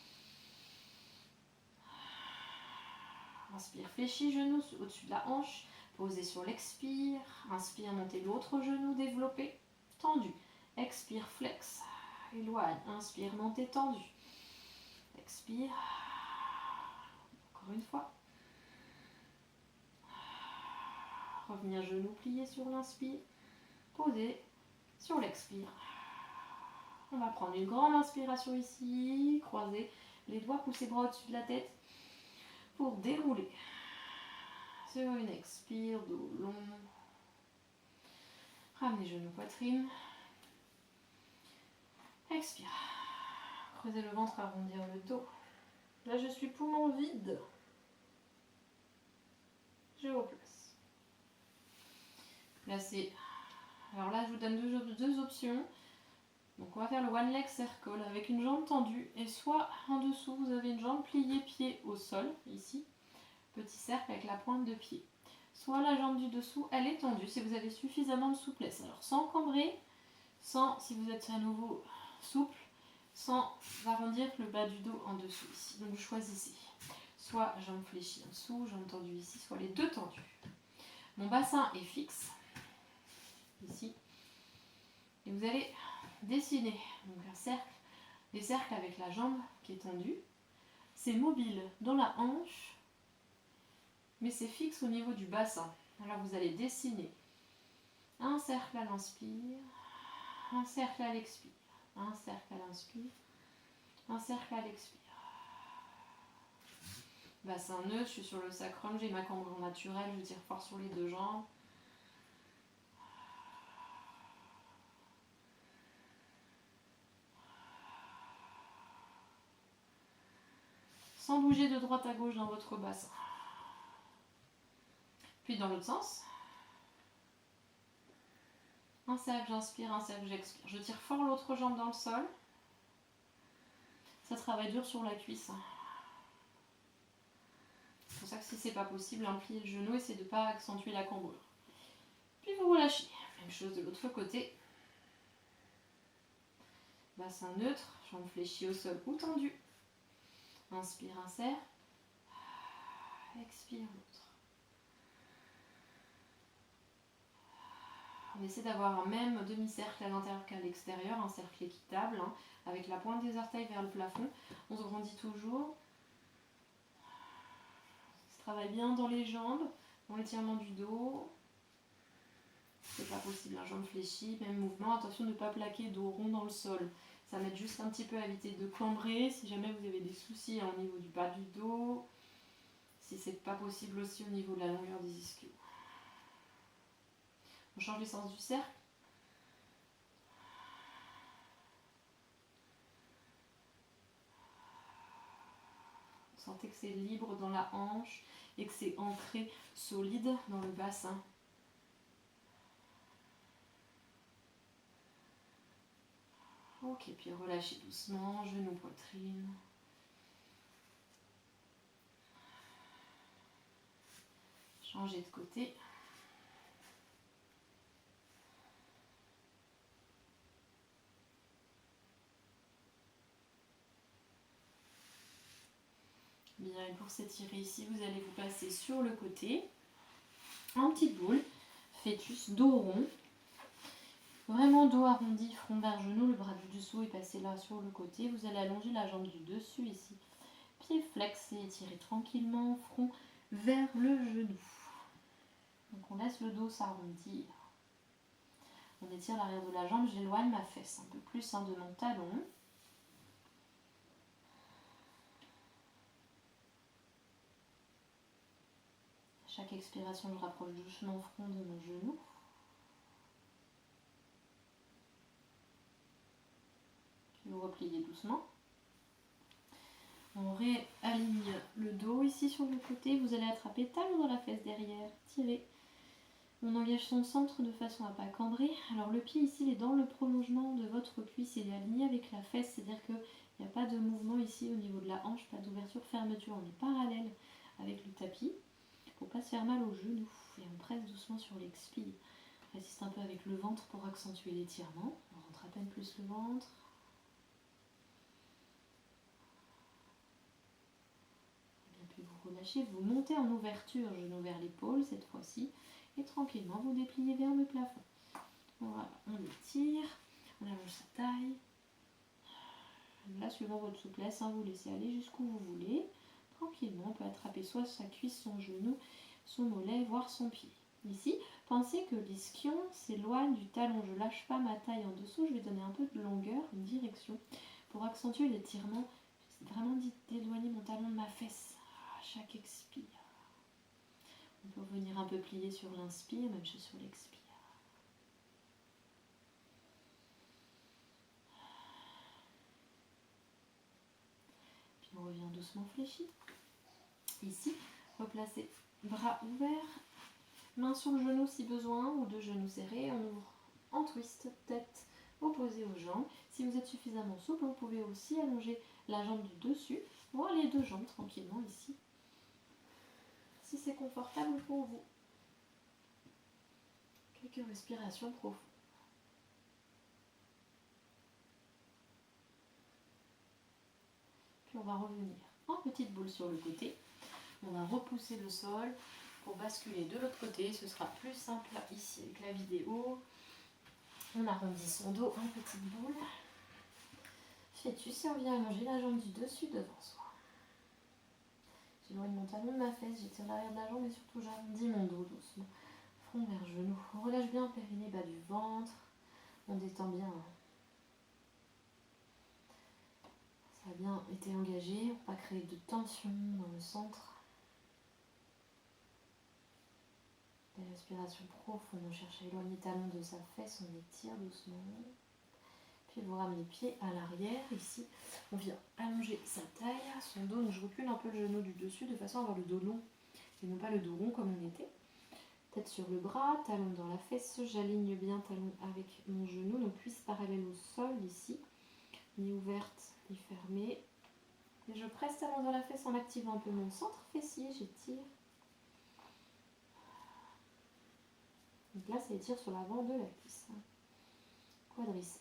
Inspire, fléchis, genou au-dessus de la hanche, posez sur l'expire. Inspire, montez l'autre genou, développé, tendu. Expire, flex, éloigne. Inspire, montez tendu. Expire. Encore une fois. Revenir genou plié sur l'inspire, posé sur l'expire. On va prendre une grande inspiration ici, croiser les doigts, pousser bras au-dessus de la tête pour dérouler. Sur une expire, dos long. Ramenez genou poitrine. Expire. Creusez le ventre, arrondir le dos. Là, je suis poumon vide. Je replace. Placez. Alors là, je vous donne deux options. Donc on va faire le one leg circle avec une jambe tendue et soit en dessous vous avez une jambe pliée pied au sol, ici, petit cercle avec la pointe de pied. Soit la jambe du dessous, elle est tendue si vous avez suffisamment de souplesse. Alors sans cambrer, sans, si vous êtes à nouveau souple, sans arrondir le bas du dos en dessous ici. Donc vous choisissez. Soit jambe fléchie en dessous, jambe tendue ici, soit les deux tendues. Mon bassin est fixe, ici. Et vous allez dessiner donc un cercle, des cercles avec la jambe qui est tendue. C'est mobile dans la hanche, mais c'est fixe au niveau du bassin. Alors vous allez dessiner un cercle à l'inspire, un cercle à l'expire, un cercle à l'inspire, un cercle à l'expire. Bassin neutre, je suis sur le sacrum, j'ai ma cambrure naturelle, je tire fort sur les deux jambes. Sans bouger de droite à gauche dans votre bassin. Puis dans l'autre sens. Un cercle, j'inspire, un cercle, j'expire. Je tire fort l'autre jambe dans le sol. Ça travaille dur sur la cuisse. C'est pour ça que si c'est pas possible, pliez le genou, essayez de ne pas accentuer la cambrure. Puis vous relâchez. Même chose de l'autre côté. Bassin neutre, jambe fléchie au sol ou tendue. Inspire, un cercle. Expire l'autre. On essaie d'avoir un même demi-cercle à l'intérieur qu'à l'extérieur, un cercle équitable, hein, avec la pointe des orteils vers le plafond. On se grandit toujours. Ça travaille bien dans les jambes, dans l'étirement du dos. C'est pas possible, un jambe fléchie, même mouvement. Attention de ne pas plaquer dos rond dans le sol. Ça m'aide juste un petit peu à éviter de cambrer si jamais vous avez des soucis au niveau du bas du dos. Si c'est pas possible aussi au niveau de la longueur des ischios. On change le sens du cercle. Vous sentez que c'est libre dans la hanche et que c'est ancré solide dans le bassin. Ok, puis relâchez doucement, genou, poitrine. Changez de côté. Bien, et pour s'étirer ici, vous allez vous passer sur le côté, en petite boule, fœtus, dos rond. Vraiment dos arrondi, front vers genou, le bras du dessous est passé là sur le côté. Vous allez allonger la jambe du dessus ici. Pied flexé, étirez tranquillement, front vers le genou. Donc on laisse le dos s'arrondir. On étire l'arrière de la jambe, j'éloigne ma fesse un peu plus de mon talon. Chaque expiration, je rapproche doucement front de mon genou. Puis vous repliez doucement. On réaligne le dos ici sur le côté. Vous allez attraper talon dans la fesse derrière. Tirez. On engage son centre de façon à ne pas cambrer. Alors le pied ici, il est dans le prolongement de votre cuisse. Il est aligné avec la fesse. C'est-à-dire qu'il n'y a pas de mouvement ici au niveau de la hanche. Pas d'ouverture, fermeture. On est parallèle avec le tapis. Pour ne pas se faire mal au genou. Et on presse doucement sur l'expi. Résiste un peu avec le ventre pour accentuer l'étirement. On rentre à peine plus le ventre. Et bien, puis vous relâchez, vous montez en ouverture, genou vers l'épaule cette fois-ci. Et tranquillement, vous dépliez vers le plafond. Voilà, on étire, on allonge sa taille. Là, suivant votre souplesse, hein, vous laissez aller jusqu'où vous voulez. Tranquillement, on peut attraper soit sa cuisse, son genou, son mollet, voire son pied. Ici, pensez que l'ischio s'éloigne du talon. Je ne lâche pas ma taille en dessous, je vais donner un peu de longueur, une direction. Pour accentuer l'étirement, j'essaie vraiment d'éloigner mon talon de ma fesse à chaque expire. On peut revenir un peu plier sur l'inspire, même chose sur l'expire. Puis on revient doucement fléchi. Ici, replacez bras ouverts, main sur le genou si besoin, ou deux genoux serrés. On ouvre en twist, tête opposée aux jambes. Si vous êtes suffisamment souple, vous pouvez aussi allonger la jambe du dessus, voire les deux jambes tranquillement ici, si c'est confortable pour vous. Quelques respirations profondes. Puis on va revenir en petite boule sur le côté. On va repousser le sol pour basculer de l'autre côté. Ce sera plus simple ici avec la vidéo. On arrondit son dos en petite boule. Fœtus, et on vient allonger la jambe du dessus devant soi. J'éloigne mon talon de ma fesse, j'étire l'arrière de la jambe et surtout j'arrondis mon dos doucement. Front vers genou. On relâche bien le périnée, bas du ventre. On détend bien. Ça a bien été engagé. On va pas créer de tension dans le centre. Des respirations profondes. On cherche à éloigner le talon de sa fesse. On étire doucement. Puis vous ramenez les pieds à l'arrière. Ici, on vient allonger sa taille, son dos. Donc je recule un peu le genou du dessus de façon à avoir le dos long et non pas le dos rond comme on était. Tête sur le bras, talon dans la fesse. J'aligne bien talon avec mon genou. Donc cuisse parallèle au sol ici. Ni ouverte ni fermée. Et je presse talon dans la fesse en activant un peu mon centre fessier. J'étire. Donc là, ça étire sur l'avant de la cuisse. Quadriceps.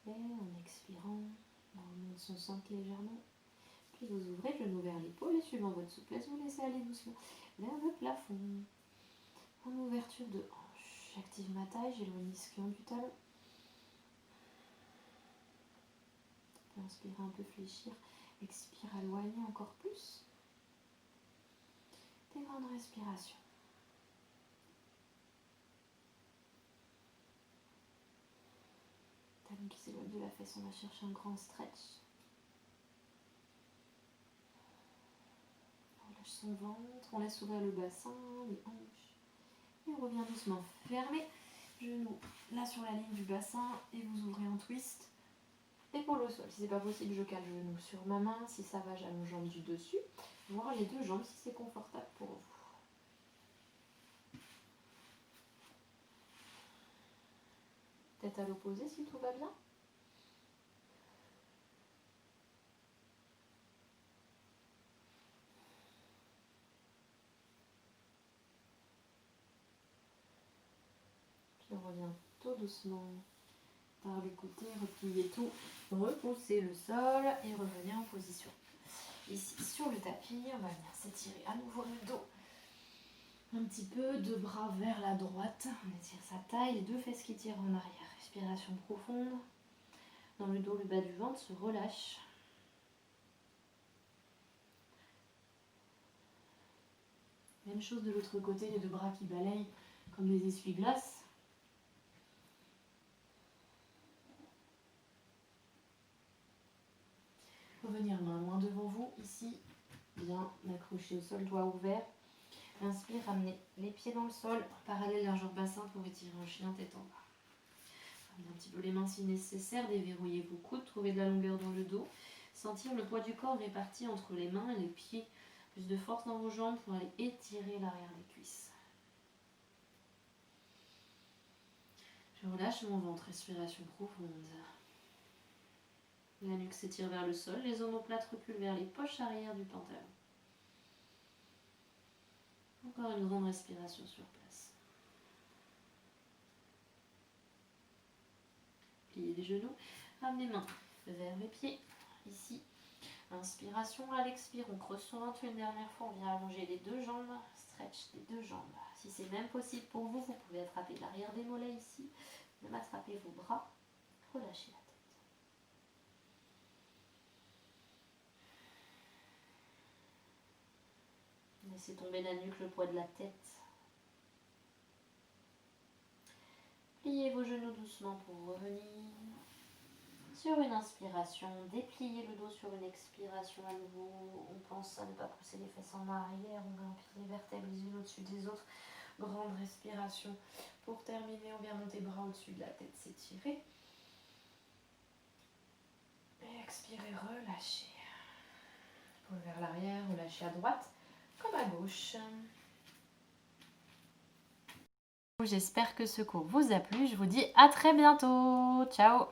En expirant, on remonte son centre légèrement. Puis vous ouvrez le genou vers l'épaule et suivant votre souplesse, vous laissez aller doucement vers le plafond. En ouverture de hanche, j'active ma taille, j'éloigne l'ischio du talon. On peut inspirer un peu, fléchir. Expire, éloigner encore plus. Des grandes respirations. Talon qui s'éloigne de la fesse, on va chercher un grand stretch. On relâche son ventre, on laisse ouvrir le bassin, les hanches. Et on revient doucement. Fermez, genou là sur la ligne du bassin et vous ouvrez en twist. Épaule au sol. Si c'est pas possible, je cale le genou sur ma main. Si ça va, j'allonge jambe du dessus. Voir les deux jambes si c'est confortable pour vous. Tête à l'opposé si tout va bien. Puis on revient tout doucement par le côté, repliez tout, repoussez le sol et revenez en position. Ici sur le tapis, on va venir s'étirer à nouveau le dos. Un petit peu, deux bras vers la droite, on étire sa taille, les deux fesses qui tirent en arrière. Respiration profonde. Dans le dos, le bas du ventre se relâche. Même chose de l'autre côté, les deux bras qui balayent comme des essuie-glaces. Revenir main loin devant vous, ici, bien accroché au sol, doigt ouvert. Inspire, ramenez les pieds dans le sol, parallèle largeur bassin pour étirer en chien, tête en bas. Ramenez un petit peu les mains si nécessaire, déverrouillez vos coudes, trouvez de la longueur dans le dos. Sentir le poids du corps réparti entre les mains et les pieds. Plus de force dans vos jambes pour aller étirer l'arrière des cuisses. Je relâche mon ventre, respiration profonde. La nuque s'étire vers le sol, les omoplates reculent vers les poches arrière du pantalon. Encore une grande respiration sur place. Pliez les genoux, ramenez les mains vers les pieds, ici. Inspiration, à l'expire, on creuse son ventre une dernière fois, on vient allonger les deux jambes, stretch les deux jambes. Si c'est même possible pour vous, vous pouvez attraper l'arrière des mollets ici, même attraper vos bras, relâchez la tête. Laissez tomber la nuque, le poids de la tête. Pliez vos genoux doucement pour revenir. Sur une inspiration, dépliez le dos sur une expiration à nouveau. On pense à ne pas pousser les fesses en arrière, on empile les vertèbres les unes au-dessus des autres. Grande respiration. Pour terminer, on vient monter bras au-dessus de la tête, s'étirer. Et expirez, relâchez. Épaule vers l'arrière, relâchez à droite comme à gauche. J'espère que ce cours vous a plu. Je vous dis à très bientôt. Ciao!